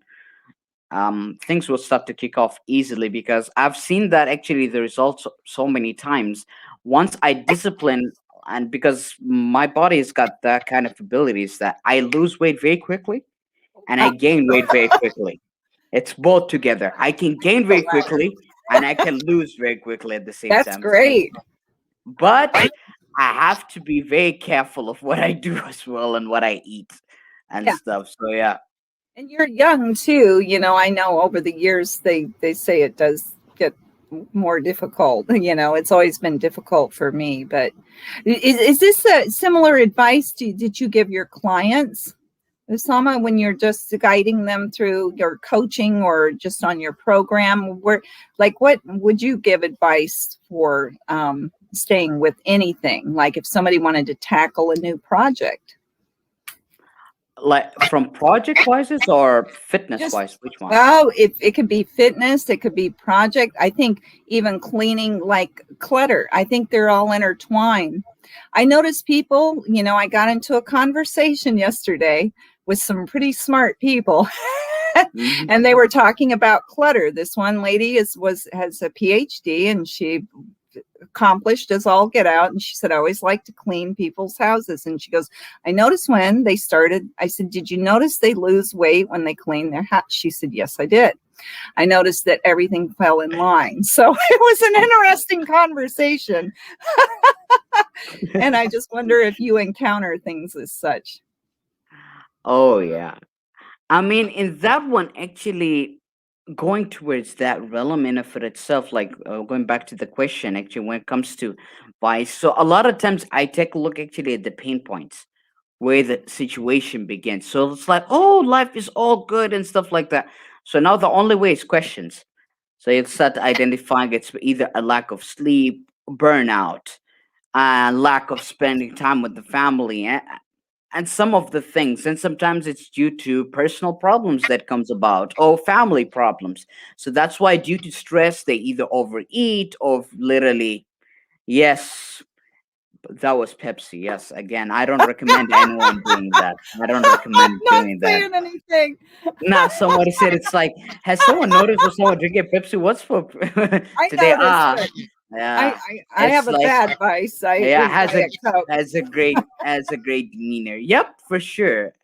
things will start to kick off easily, because I've seen that actually the results so many times. Once I discipline, and because my body has got that kind of abilities, that I lose weight very quickly and I gain weight very quickly. It's both together. I can gain very quickly and I can lose very quickly at the same That's time. So, great. but I have to be very careful of what I do as well and what I eat and Yeah. stuff. So yeah. And you're young too. I know over the years they say it does get more difficult. It's always been difficult for me. But is this a similar advice did you give your clients, Usama, when you're just guiding them through your coaching or just on your program? What would you give advice for staying with anything? Like if somebody wanted to tackle a new project? Like from project wise or fitness Just wise, which one? Well, it could be fitness, it could be project. I think even cleaning, like clutter. I think they're all intertwined. I noticed people, I got into a conversation yesterday with some pretty smart people. Hmm. And they were talking about clutter. This one lady has a PhD, and she accomplished as all get out. And she said, "I always like to clean people's houses." And she goes, "I noticed when they started," I said, "Did you notice they lose weight when they clean their house?" She said, "Yes, I did. I noticed that everything fell in line." So it was an interesting conversation. And I just wonder if you encounter things as such. Oh yeah. I mean, in that one, actually, going towards that realm in and for itself, like going back to the question, actually, when it comes to vice, so a lot of times I take a look actually at the pain points where the situation begins. So it's like, oh, life is all good and stuff like that. So now the only way is questions. So you start identifying it's either a lack of sleep, burnout, and lack of spending time with the family, and some of the things, and sometimes it's due to personal problems that comes about or family problems. So that's why, due to stress, they either overeat or literally, yes, that was Pepsi. Yes, again, I don't recommend anyone doing that. I don't I'm recommend not doing that. saying anything. Nah, somebody said it's like, has someone noticed or someone drinking Pepsi? What's for I today? noticed it. I, Yeah, I it's have a like, bad vice. I yeah, drink Diet Coke. has a great demeanor. Yep, for sure.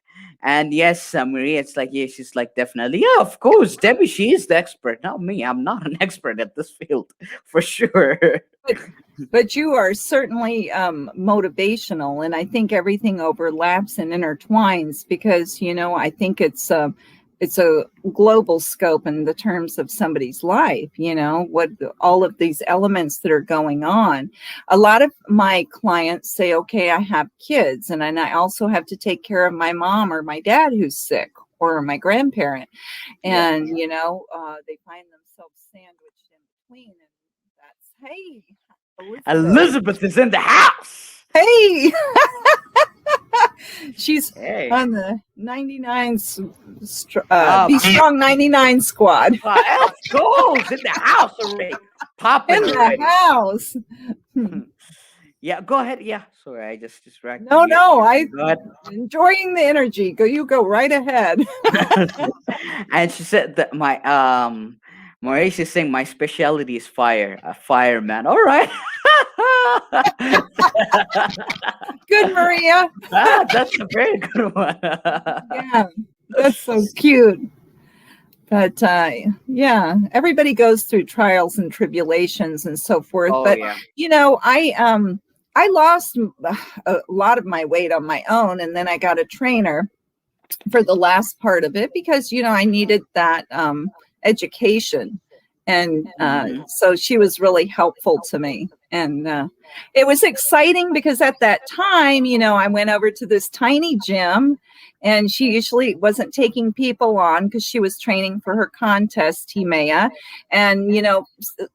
And yes, Maria, it's like, yeah, she's like, definitely, yeah, of course, Debbie, she is the expert, not me. I'm not an expert at this field, for sure. But you are certainly motivational, and I think everything overlaps and intertwines because I think it's a global scope in the terms of somebody's life. What all of these elements that are going on. A lot of my clients say, "Okay, I have kids, and I also have to take care of my mom or my dad who's sick, or my grandparent," Yep. and they find themselves sandwiched in between, and that's hey. Elizabeth. Elizabeth is in the house. Hey, she's Hey. on the 99 Uh, Be Strong 99 squad of course, in the house already. Popping in the already. house. Yeah, go ahead. Yeah, sorry, I just distracted No, you. no, I Go ahead. enjoying the energy. You go right ahead. And she said that Maurice is saying my specialty is fire, a fireman. All right. Good, Maria. That's a very good one. Yeah, that's so cute. But yeah, everybody goes through trials and tribulations and so forth. Oh But yeah. I lost a lot of my weight on my own, and then I got a trainer for the last part of it because I needed that education, and Mhm. so she was really helpful to me, and it was exciting because at that time I went over to this tiny gym, and she usually wasn't taking people on because she was training for her contest, Timea. And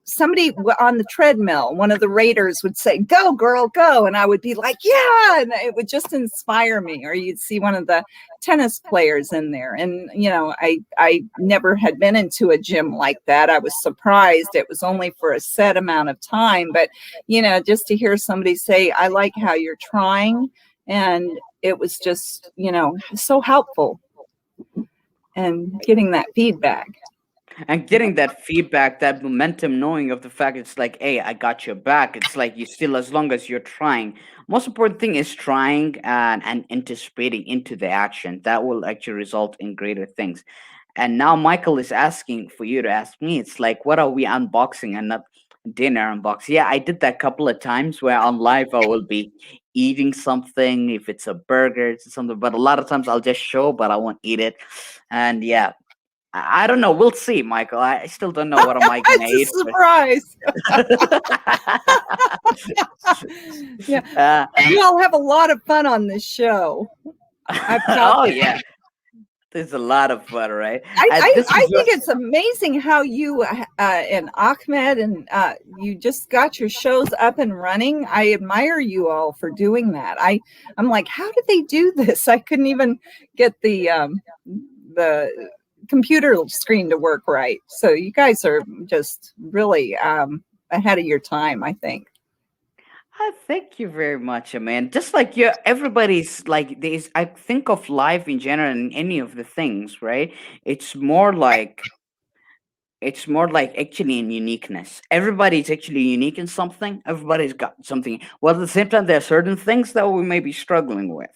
somebody on the treadmill, one of the raiders would say, "Go girl, go," and I would be like, "Yeah," and it would just inspire me. Or you'd see one of the tennis players in there, and I never had been into a gym like that. I was surprised. It was only for a set amount of time, but just to hear somebody say, "I like how you're trying," and it was just so helpful, and getting that feedback. And getting that feedback, that momentum, knowing of the fact it's like, hey, I got your back. It's like you still, as long as you're trying. Most important thing is trying and anticipating into the action. That will actually result in greater things. And now Michael is asking for you to ask me. It's like, what are we unboxing and not dinner unbox? Yeah, I did that a couple of times where on live I will be eating something, if it's a burger, it's something, but a lot of times I'll just show, but I won't eat it. And yeah, I don't know. We'll see, Michael. I still don't know what am I gonna It's a eat. surprise. Yeah, uh, you all have a lot of fun on this show. I've felt oh it. yeah, there's a lot of fun, right? I think it's amazing how you and Ahmed and you just got your shows up and running. I admire you all for doing that. I'm like, how did they do this? I couldn't even get the computer screen to work right. So you guys are just really ahead of your time, I think. Thank you very much, man. Just like you, everybody's like this. I think of life in general and any of the things, right? It's more like it's more like actually in uniqueness. Everybody's actually unique in something. Everybody's got something. Well, at the same time, there are certain things that we may be struggling with.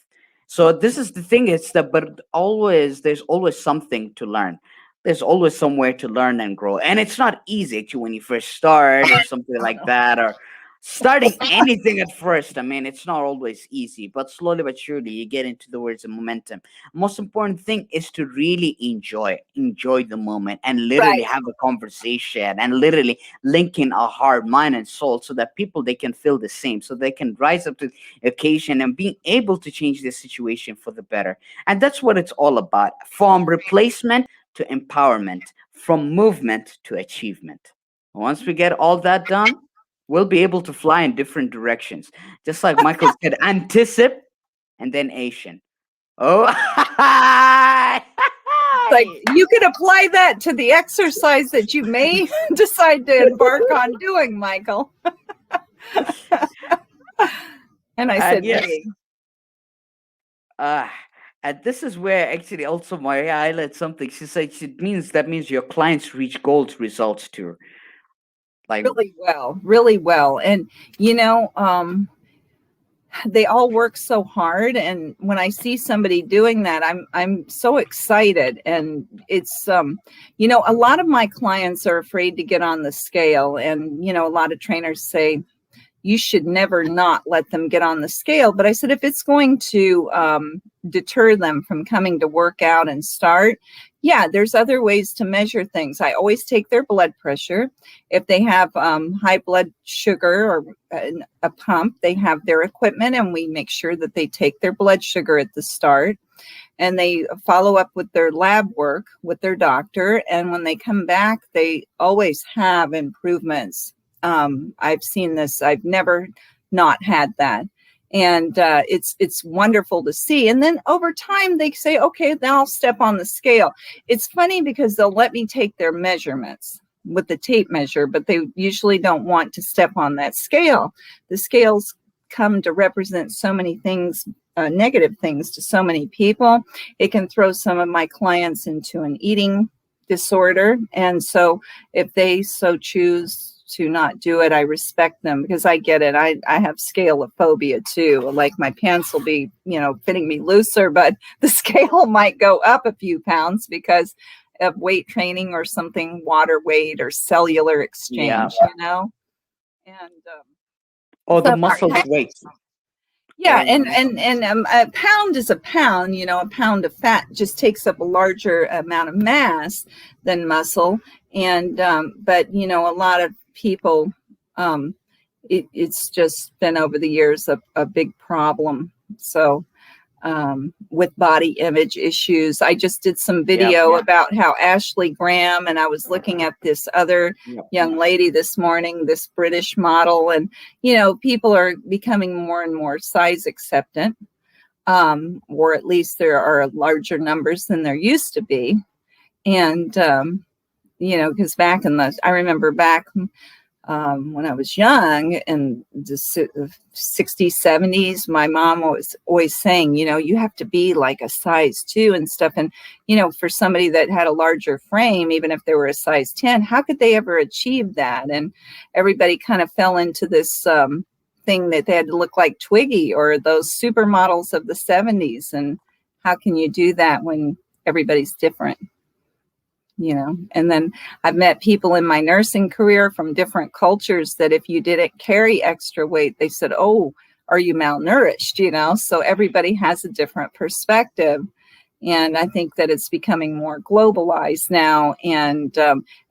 So this is the thing. It's that, but always there's always something to learn. There's always somewhere to learn and grow, and it's not easy actually when you first start or something like that, or starting anything at first. I mean, it's not always easy, but slowly but surely you get into the words of momentum. Most important thing is to really enjoy the moment and literally Right. have a conversation and literally link in our heart, mind, and soul so that people they can feel the same, so they can rise up to the occasion and being able to change their situation for the better. And that's what it's all about, from replacement to empowerment, from movement to achievement. Once we get all that done, we'll be able to fly in different directions. Just like Michael said, anticip and then Asian. Oh, Like you could apply that to the exercise that you may decide to embark on doing, Michael. And I and said, yes, me. uh, and this is where actually also Maria highlights something. She said it means that means your clients reach goals results too. Like, Really well, really well. And, you know, they all work so hard, and when I see somebody doing that, I'm so excited. And it's you know, a lot of my clients are afraid to get on the scale, and you know, a lot of trainers say you should never not let them get on the scale. But I said, if it's going to deter them from coming to work out and start, yeah, there's other ways to measure things. I always take their blood pressure. If they have high blood sugar or a pump, they have their equipment, and we make sure that they take their blood sugar at the start. And they follow up with their lab work with their doctor. And when they come back, they always have improvements. I've seen this. I've never not had that. And it's wonderful to see. And then over time, they say, okay, now I'll step on the scale. It's funny because they'll let me take their measurements with the tape measure, but they usually don't want to step on that scale. The scales come to represent so many things, negative things to so many people. It can throw some of my clients into an eating disorder. And so if they so choose to not do it, I respect them, because I get it. I have scaleophobia too. Like my pants will be, you know, fitting me looser, but the scale might go up a few pounds because of weight training or something, water weight or cellular yeah, exchange, you know? And or the so muscles weight. yeah, Or and a pound is a pound. You know, a pound of fat just takes up a larger amount of mass than muscle. And but you know, a lot of people, it's just been over the years a big problem. So with body image issues. I just did some yeah, video about how Ashley Graham, and I was looking at this other yeah. young lady this morning, this British model, and you know, people are becoming more and more size acceptant, or at least there are larger numbers than there used to be. And you know, because I remember back when I was young in the 60s, 70s, my mom was always saying, you know, you have to be like a size 2 and stuff. And, you know, for somebody that had a larger frame, even if they were a size 10, how could they ever achieve that? And everybody kind of fell into this thing that they had to look like Twiggy or those supermodels of the 70s. And how can you do that when everybody's different? You know, and then I've met people in my nursing career from different cultures that if you didn't carry extra weight, they said, oh, are you malnourished? You know, so everybody has a different perspective. And I think that it's becoming more globalized now. And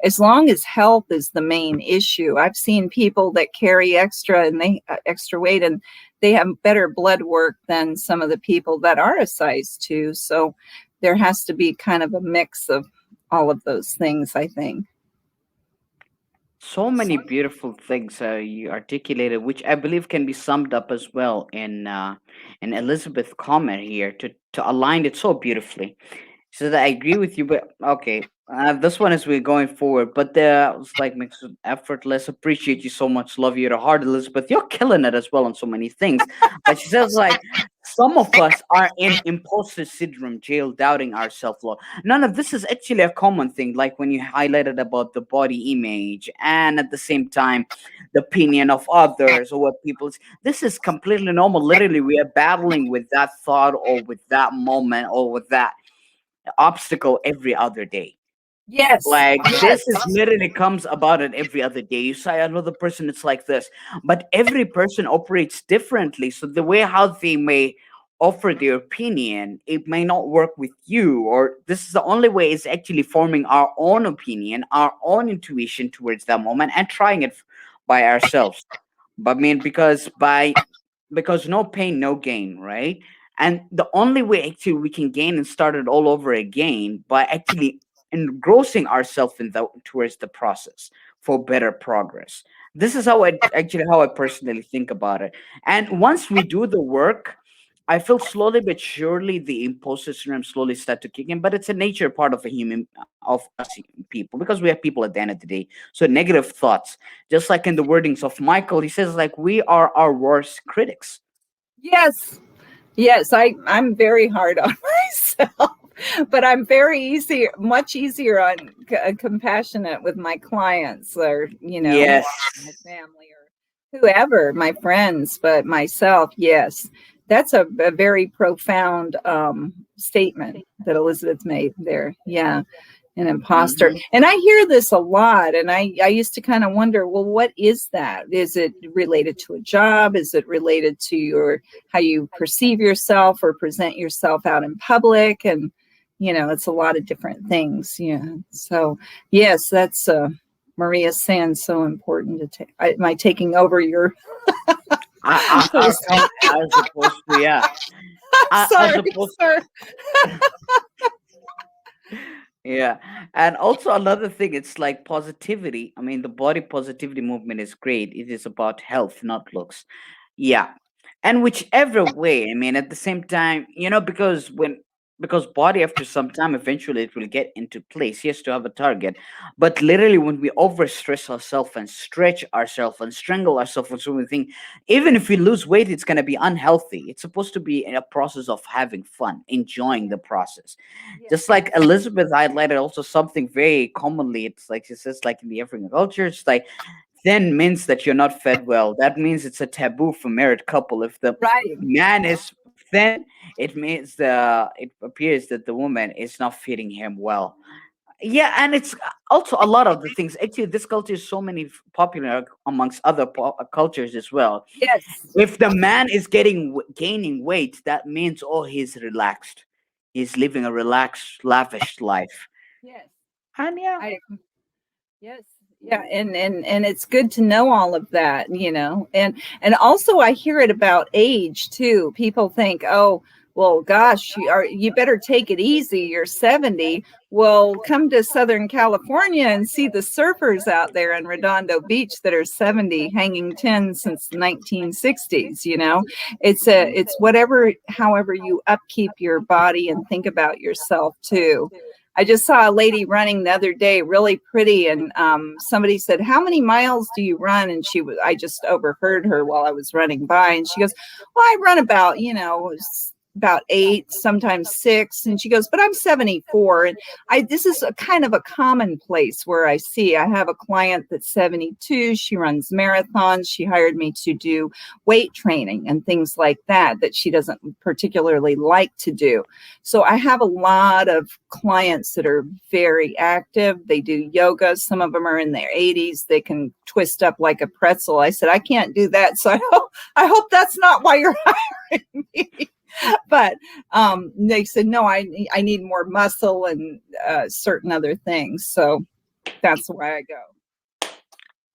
as long as health is the main issue, I've seen people that carry extra and they extra weight, and they have better blood work than some of the people that are a size 2. So there has to be kind of a mix of all of those things, I think. So many beautiful things you articulated, which I believe can be summed up as well in Elizabeth's comment here to align it so beautifully. So that I agree with you, but okay, this one is we're going forward. But it's like makes it effortless. Appreciate you so much. Love you to heart, Elizabeth. You're killing it as well on so many things. But she says like some of us are in imposter syndrome, jail, doubting our self love. None of this is actually a common thing. Like when you highlighted about the body image and at the same time the opinion of others or what people's. This is completely normal. Literally, we are battling with that thought or with that moment or with that obstacle every other day. Yes, Like yes, this is literally comes about it every other day. You say another person, it's like this, but every person operates differently. So the way how they may offer their opinion, it may not work with you. Or this is the only way is actually forming our own opinion, our own intuition towards that moment, and trying it by ourselves. But I mean, because no pain, no gain, right? And the only way actually we can gain and start it all over again by actually engrossing ourselves in the towards the process for better progress. This is how I personally think about it. And once we do the work, I feel slowly but surely the imposter syndrome slowly start to kick in. But it's a nature part of a human of us people, because we are people at the end of the day. So negative thoughts, just like in the wordings of Michael, he says like we are our worst critics. Yes. Yes, I'm very hard on myself, but I'm very easy, much easier on compassionate with my clients, or Yes. my family or whoever, my friends. But myself, yes, that's a very profound statement that Elizabeth made there. Yeah, an imposter. Mhm. And I hear this a lot. And I used to kind of wonder, well, what is that? Is it related to a job? Is it related to how you perceive yourself or present yourself out in public? And, it's a lot of different things. Yeah. So, yes, that's Maria's saying so important to take. Am I taking over your? As opposed to, yeah, as Sorry, opposed sir. Yeah. And also another thing, it's like positivity. I mean, the body positivity movement is great. It is about health, not looks. Yeah. And whichever way, I mean, at the same time, because body after some time eventually it will get into place. Yes, to have a target. But literally when we overstress ourselves and stretch ourselves and strangle ourselves for something, even if we lose weight, it's gonna be unhealthy. It's supposed to be in a process of having fun, enjoying the process. Just like Elizabeth highlighted also something very commonly, it's like she says, like in the African culture, it's like thin means that you're not fed well. That means it's a taboo for married couple. If the Right. man is thin, it means it appears that the woman is not feeding him well. Yeah, and it's also a lot of the things. Actually, this culture is so many popular amongst other cultures as well. Yes. If the man is gaining weight, that means oh he's relaxed. He's living a relaxed, lavish life. Yes. And yeah. I Yes. Yeah, and it's good to know all of that, And also I hear it about age too. People think, "Oh, well, gosh, you better take it easy. You're 70." Well, come to Southern California and see the surfers out there in Redondo Beach that are 70 hanging 10 since the 1960s. It's whatever however you upkeep your body and think about yourself too. I just saw a lady running the other day, really pretty, and somebody said, "How many miles do you run?" And I just overheard her while I was running by, and she goes, "Well, I run about, about 8, sometimes 6." And she goes, "But I'm 74." And this is a kind of a commonplace where I have a client that's 72. She runs marathons. She hired me to do weight training and things like that she doesn't particularly like to do. So I have a lot of clients that are very active. They do yoga. Some of them are in their 80s. They can twist up like a pretzel. I said, I can't do that. So I hope that's not why you're hiring me. But they said, no, I need more muscle and certain other things. So that's why I go.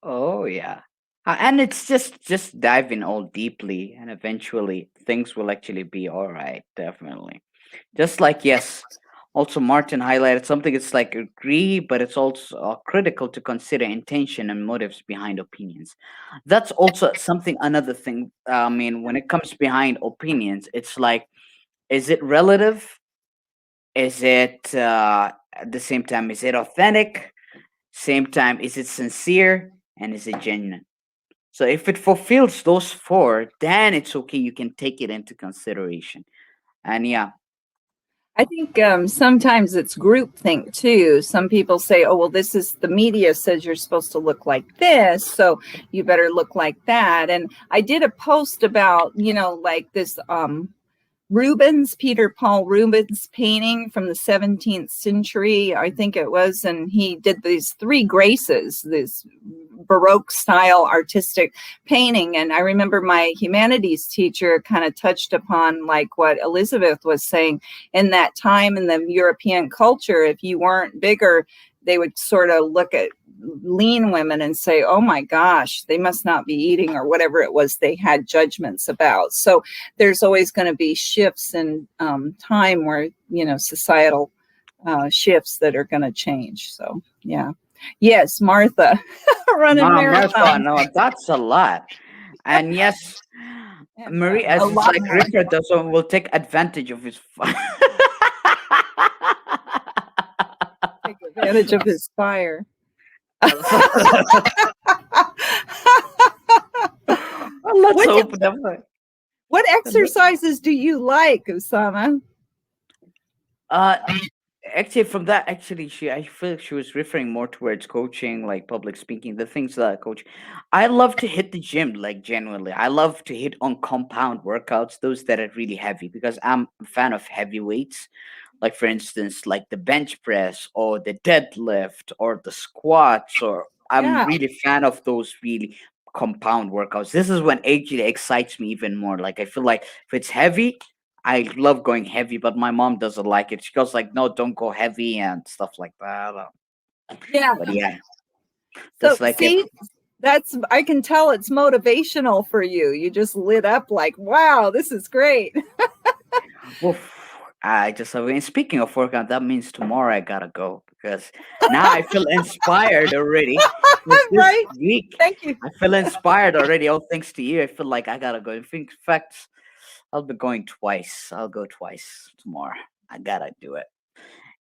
Oh yeah. And it's just dive in all deeply, and eventually things will actually be all right. Definitely. Just like yes. Also, Martin highlighted something. It's like agree, but it's also critical to consider intention and motives behind opinions. That's also something. Another thing. I mean, when it comes behind opinions, it's like, is it relative? Is it at the same time? Is it authentic? Same time, is it sincere? And is it genuine? So if it fulfills those four, then it's okay. You can take it into consideration. And yeah. I think sometimes it's groupthink too. Some people say, "Oh, well, this is the media says you're supposed to look like this, so you better look like that." And I did a post about, like this Peter Paul Rubens painting from the 17th century, I think it was, and he did these 3 graces, this Baroque style artistic painting. And I remember my humanities teacher kind of touched upon like what Elizabeth was saying. In that time in the European culture, if you weren't bigger, they would sort of look at lean women and say, "Oh my gosh, they must not be eating," or whatever it was they had judgments about. So there's always going to be shifts in time where, societal shifts that are going to change. So, yeah. Yes, Martha, running Martha, marathons. no, that's a lot. And yes, And Marie, a as it's lot like more. Richard does, so will take advantage of his. Take advantage of his fire. Well, let's What hope that. what exercises do you like, Usama? Uh, Actually, from that, actually, I feel she was referring more towards coaching, like public speaking, the things that I coach. I love to hit the gym, like genuinely. I love to hit on compound workouts, those that are really heavy, because I'm a fan of heavy weights. Like for instance, like the bench press or the deadlift or the squats, or I'm Yeah. really fan of those really compound workouts. This is when actually excites me even more. Like I feel like if it's heavy, I love going heavy, but my mom doesn't like it. She goes like, "No, don't go heavy" and stuff like that. Yeah. But yeah, So that's like if see, that's I can tell it's motivational for you. You just lit up like, wow, this is great. Oof, I just and speaking of workout, that means tomorrow I gotta go because now I feel inspired already. 'Cause this Right? week Thank you. I feel inspired already. All thanks to you, I feel like I gotta go. In fact, I'll be going twice. I'll go twice tomorrow. I gotta do it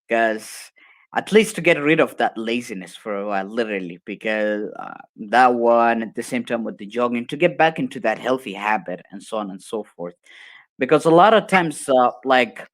because at least to get rid of that laziness for a while, literally. Because that one at the same time with the jogging to get back into that healthy habit and so on and so forth because a lot of times like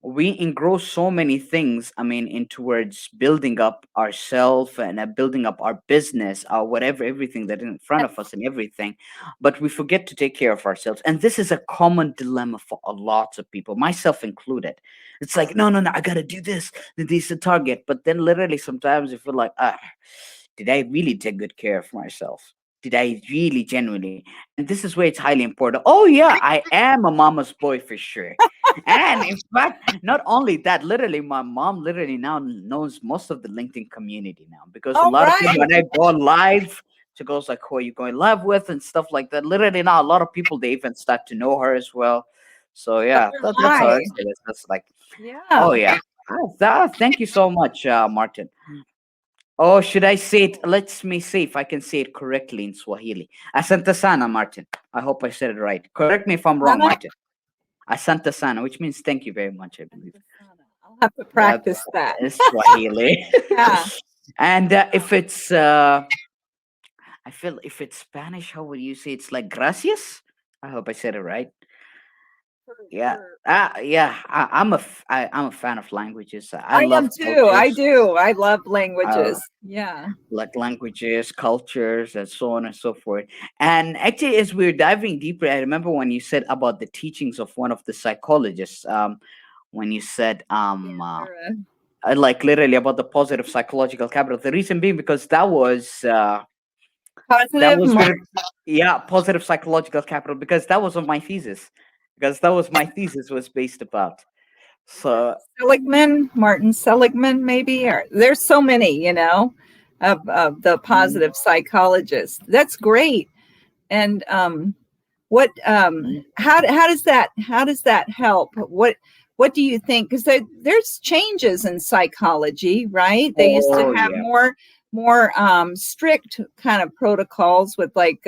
we engross so many things, I mean, in towards building up ourself and building up our business or whatever, everything that is in front of us and everything, but we forget to take care of ourselves. And this is a common dilemma for a lot of people, myself included. It's like, no, no, no, I gotta do this is the target. But then literally sometimes you feel like, did I really take good care of myself? Did I really genuinely? And this is where it's highly important. Oh yeah, I am a mama's boy for sure. And in fact, not only that, literally my mom literally now knows most of the LinkedIn community now because a All lot of people right. when I go live, she goes like, "Who are you going live with?" and stuff like that. Literally now, a lot of people they even start to know her as well. So yeah, that's how I Hi. say this. That's like, Yeah. oh yeah. Thank you so much, Martin. Oh, should I say it? Let me see if I can say it correctly in Swahili. Asante sana, Martin. I hope I said it right. Correct me if I'm wrong, Sana. Martin. Asante sana, which means thank you very much, I believe. I'll have to That practice that. is Swahili. Yeah. And if it's, I feel if it's Spanish, how would you say it's like gracias? I hope I said it right. Yeah. Yeah. I'm a fan of languages. I I am love too. I cultures. do. I love Uh, languages. Yeah. like languages, cultures, and so on and so forth. And actually, as we're diving deeper, I remember when you said about the teachings of one of the psychologists. When you said Sandra. like literally about the positive psychological capital. The reason being because that Positive. was very yeah positive psychological capital because that was on my thesis because that was my thesis was based about. So Seligman, Martin Seligman, maybe. Or there's so many, of the mm, positive psychologists. That's great. And what mm, how does that help? What do you think? Because there's changes in psychology, right? They used to oh have yeah, more strict kind of protocols with like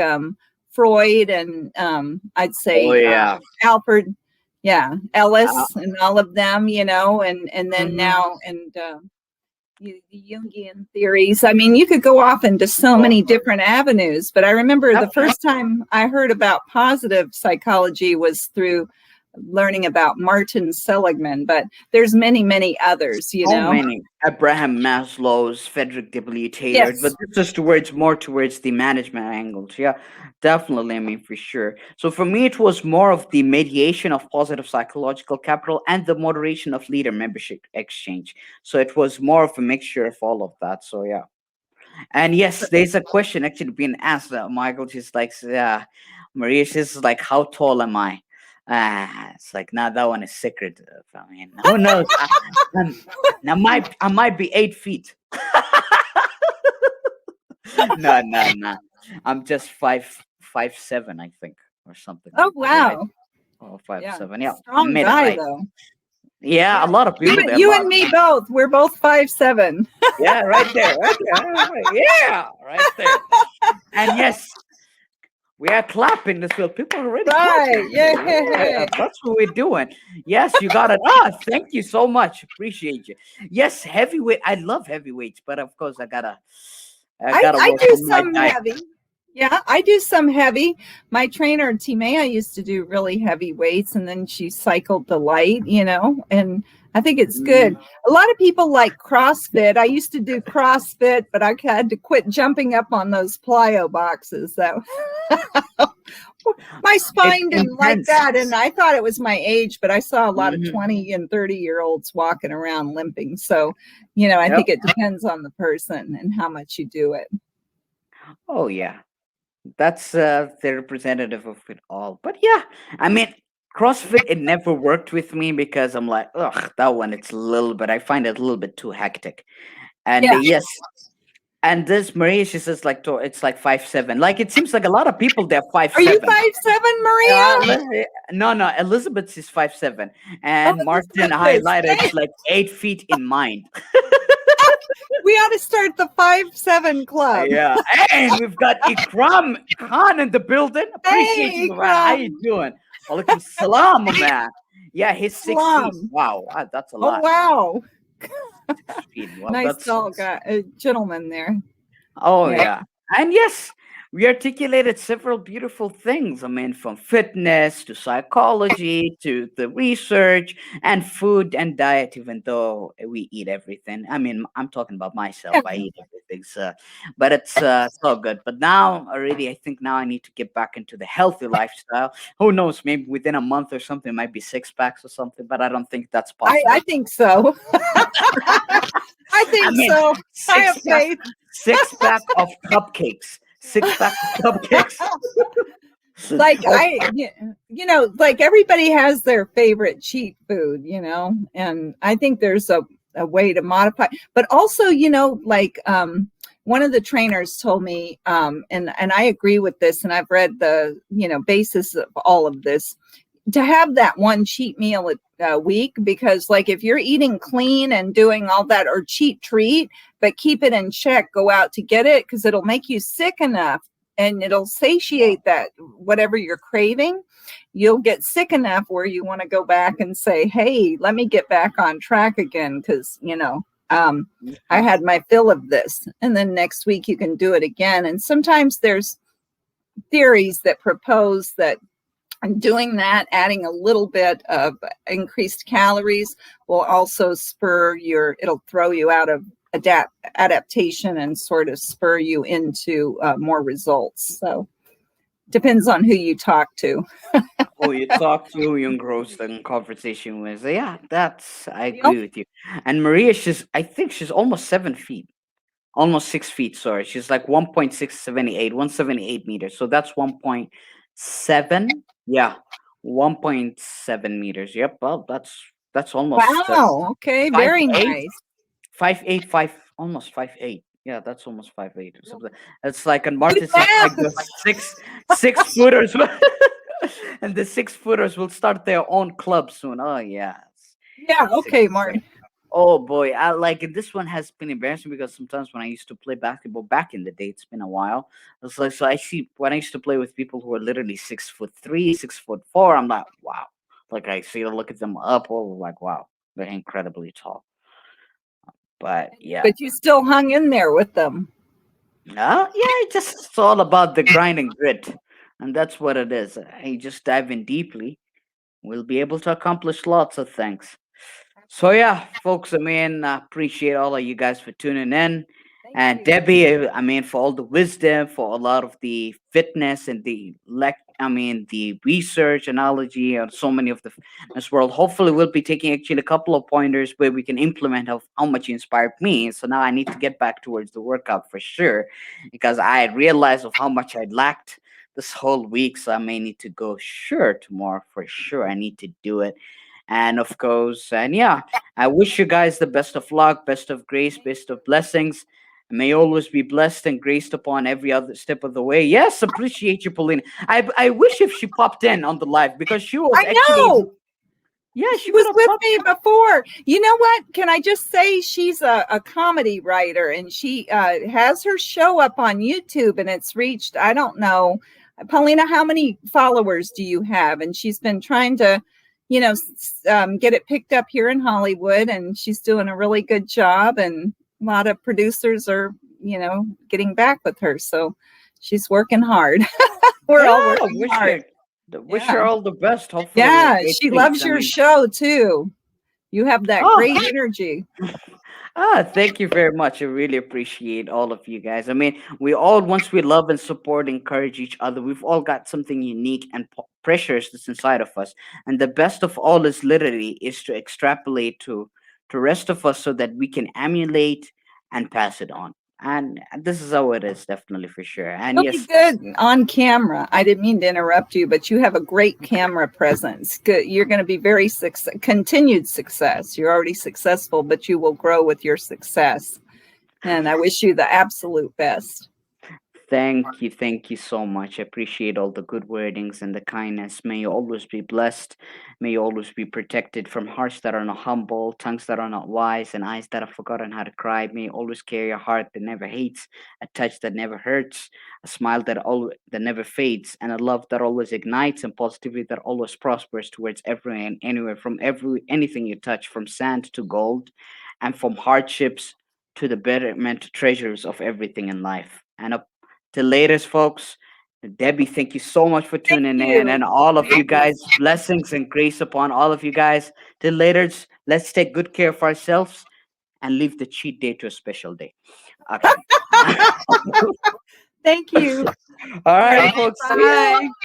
Freud and I'd oh say yeah. Alfred, yeah, Uh, Ellis and all of them, and then mhm. now and the Jungian theories. I mean, you could go off into so Oh, many different avenues, but I remember the definitely. first time I heard about positive psychology was through learning about Martin Seligman, but there's many, many others, So many. Abraham Maslow's, Frederick W. Taylor, but Yes, this is towards more towards the management angles. Yeah, definitely. I mean, for sure. So for me, it was more of the mediation of positive psychological capital and the moderation of leader membership exchange. So it was more of a mixture of all of that. So yeah. And yes, there's a question actually being asked. Michael just like, Maria, she's like, how tall am I? It's like, nah, that one is secret. I mean, who knows? Um, I might be 8 feet. No, no, no. I'm just 5'7", I think, or something oh like that. Yeah, wow, or yeah, 5'7". Yeah, strong mid guy height. though. Yeah, a lot of You, people there. A you lot. and me both. We're both 5'7". Yeah, right there. Right there. Yeah, right there. And yes, we are clapping this well. People are already Right. clapping. Yeah, Yeah. that's what we're doing. Yes, you got it. Thank you so much. Appreciate you. Yes, heavyweight. I love heavyweights, but of course I gotta I work do on my some diet. heavy. Yeah, I do some heavy. My trainer, Timea, used to do really heavy weights and then she cycled to light, and I think it's good. Mm, A lot of people like CrossFit. I used to do CrossFit, but I had to quit jumping up on those plyo boxes. So my it's spine didn't like intense. that. And I thought it was my age, but I saw a lot of Mhm. 20 and 30-year-olds walking around limping. So, I Yep. think it depends on the person and how much you do it. Oh yeah. That's the representative of it all. But yeah, I mean, CrossFit it never worked with me because I'm like, ugh, that one it's a little bit. I find it a little bit too hectic. And Yeah. yes, and this Maria, she says like it's like 5'7". Like it seems like a lot of people they're five Are you seven. 5'7", Maria? No, no, Elizabeth is 5'7", Oh, and Martin Elizabeth. highlighted it's like 8 feet in mind. We ought to start the 5'7" club. Yeah, and we've got Ikram Khan in the building. Appreciate Hey, you, man. How Ikram. you doing? Walaikum salam, my man. Yeah, he's 6 feet. Salam. Wow, that's a Oh, lot. wow. 6 feet. Well, Nice that's tall guy, gentleman there. oh Yeah. yeah. And yes, we articulated several beautiful things. I mean, from fitness to psychology to the research and food and diet, even though we eat everything. I mean, I'm talking about myself. I eat everything. So, but it's all good. But now already, I think now I need to get back into the healthy lifestyle. Who knows? Maybe within a month or something, it might be 6 packs or something, but I don't think that's I possible. think so. I I think mean, so. I have six pack, faith. 6 pack of cupcakes. 6 pack of cupcakes. Like Oh, like everybody has their favorite cheat food, and I think there's a way to modify, but also, like one of the trainers told me, and I agree with this, and I've read the, basis of all of this, to have that one cheat meal a week, because like if you're eating clean and doing all that, or cheat treat, but keep it in check, go out to get it, because it'll make you sick enough and it'll satiate that whatever you're craving. You'll get sick enough where you want to go back and say, hey, let me get back on track again, because I had my fill of this, and then next week you can do it again. And sometimes there's theories that propose that doing that, adding a little bit of increased calories, will also it'll throw you out of adaptation and sort of spur you into more results. So depends on who you talk to. who you talk to, who you engross the conversation with. Yeah, I Yep. agree with you. And Maria, I think she's almost 7 feet, almost 6 feet. Sorry, she's like 1.678, 178 meters. So that's 1.7. Yeah, 1.7 meters. Yep. Well, that's almost Wow. Okay. five Very eight, nice. 5'8", almost 5'8". Yeah, that's almost 5'8" or something. It's like, and Good Martin says like math. the six footers, and the 6 footers will start their own club soon. Oh yeah, Yeah. six Okay, foot. Martin. Oh boy, I like it. This one has been embarrassing because sometimes when I used to play basketball back in the day, it's been a while. It's like, so I see when I used to play with people who are literally 6'3", 6'4". I'm like, wow. Like I see, look at them up, oh, like wow, they're incredibly tall. But yeah, But you still hung in there with them. yeah, it's all about the grind and grit, and that's what it is. I just dive in deeply. We'll be able to accomplish lots of things. So yeah, folks, I mean, I appreciate all of you guys for tuning in. Thank And you. Debbie, I mean, for all the wisdom, for a lot of the fitness and the research, analogy, and so many of the fitness world. Hopefully, we'll be taking actually a couple of pointers where we can implement of how much you inspired me. So now I need to get back towards the workout for sure, because I realized of how much I lacked this whole week. So I may need to go sure tomorrow for sure. I need to do it. And of course, and yeah, I wish you guys the best of luck, best of grace, best of blessings. May always be blessed and graced upon every other step of the way. Yes, appreciate you, Paulina. I wish if she popped in on the live because she was I actually know. Yeah, She she been was a with pop me star. before. You know what? Can I just say she's a comedy writer and she has her show up on YouTube and it's reached, I don't know, Paulina, how many followers do you have? And she's been trying to, get it picked up here in Hollywood and she's doing a really good job. And a lot of producers are, getting back with her. So she's working hard. We're all Yeah, working hard. wish her Yeah. all the best. Hopefully, with Yeah. great She things. loves I your mean, show too. You have that oh, great energy. thank you very much. I really appreciate all of you guys. I mean, we all, once we love and support, encourage each other, we've all got something unique and precious that's inside of us. And the best of all is literally is to extrapolate to rest of us so that we can emulate and pass it on. And this is how it is, definitely for sure. And Really yes, good on camera. I didn't mean to interrupt you, but you have a great camera presence. Good. You're going to be very continued success. You're already successful, but you will grow with your success. And I wish you the absolute best. thank you so much. I appreciate all the good wordings and the kindness. May you always be blessed. May you always be protected from hearts that are not humble, tongues that are not wise, and eyes that have forgotten how to cry. May you always carry a heart that never hates, a touch that never hurts, a smile that never fades, and a love that always ignites, and positivity that always prospers towards everyone and anywhere, from anything you touch, from sand to gold, and from hardships to the betterment treasures of everything in life. And up till latest, folks. Debbie, thank you so much for Thank tuning in, you. and all of you Thank you. guys, blessings and grace upon all of you guys. Till later, let's take good care of ourselves and leave the cheat day to a special day. Okay. Thank you. All All righty, right. folks. See ya. Bye.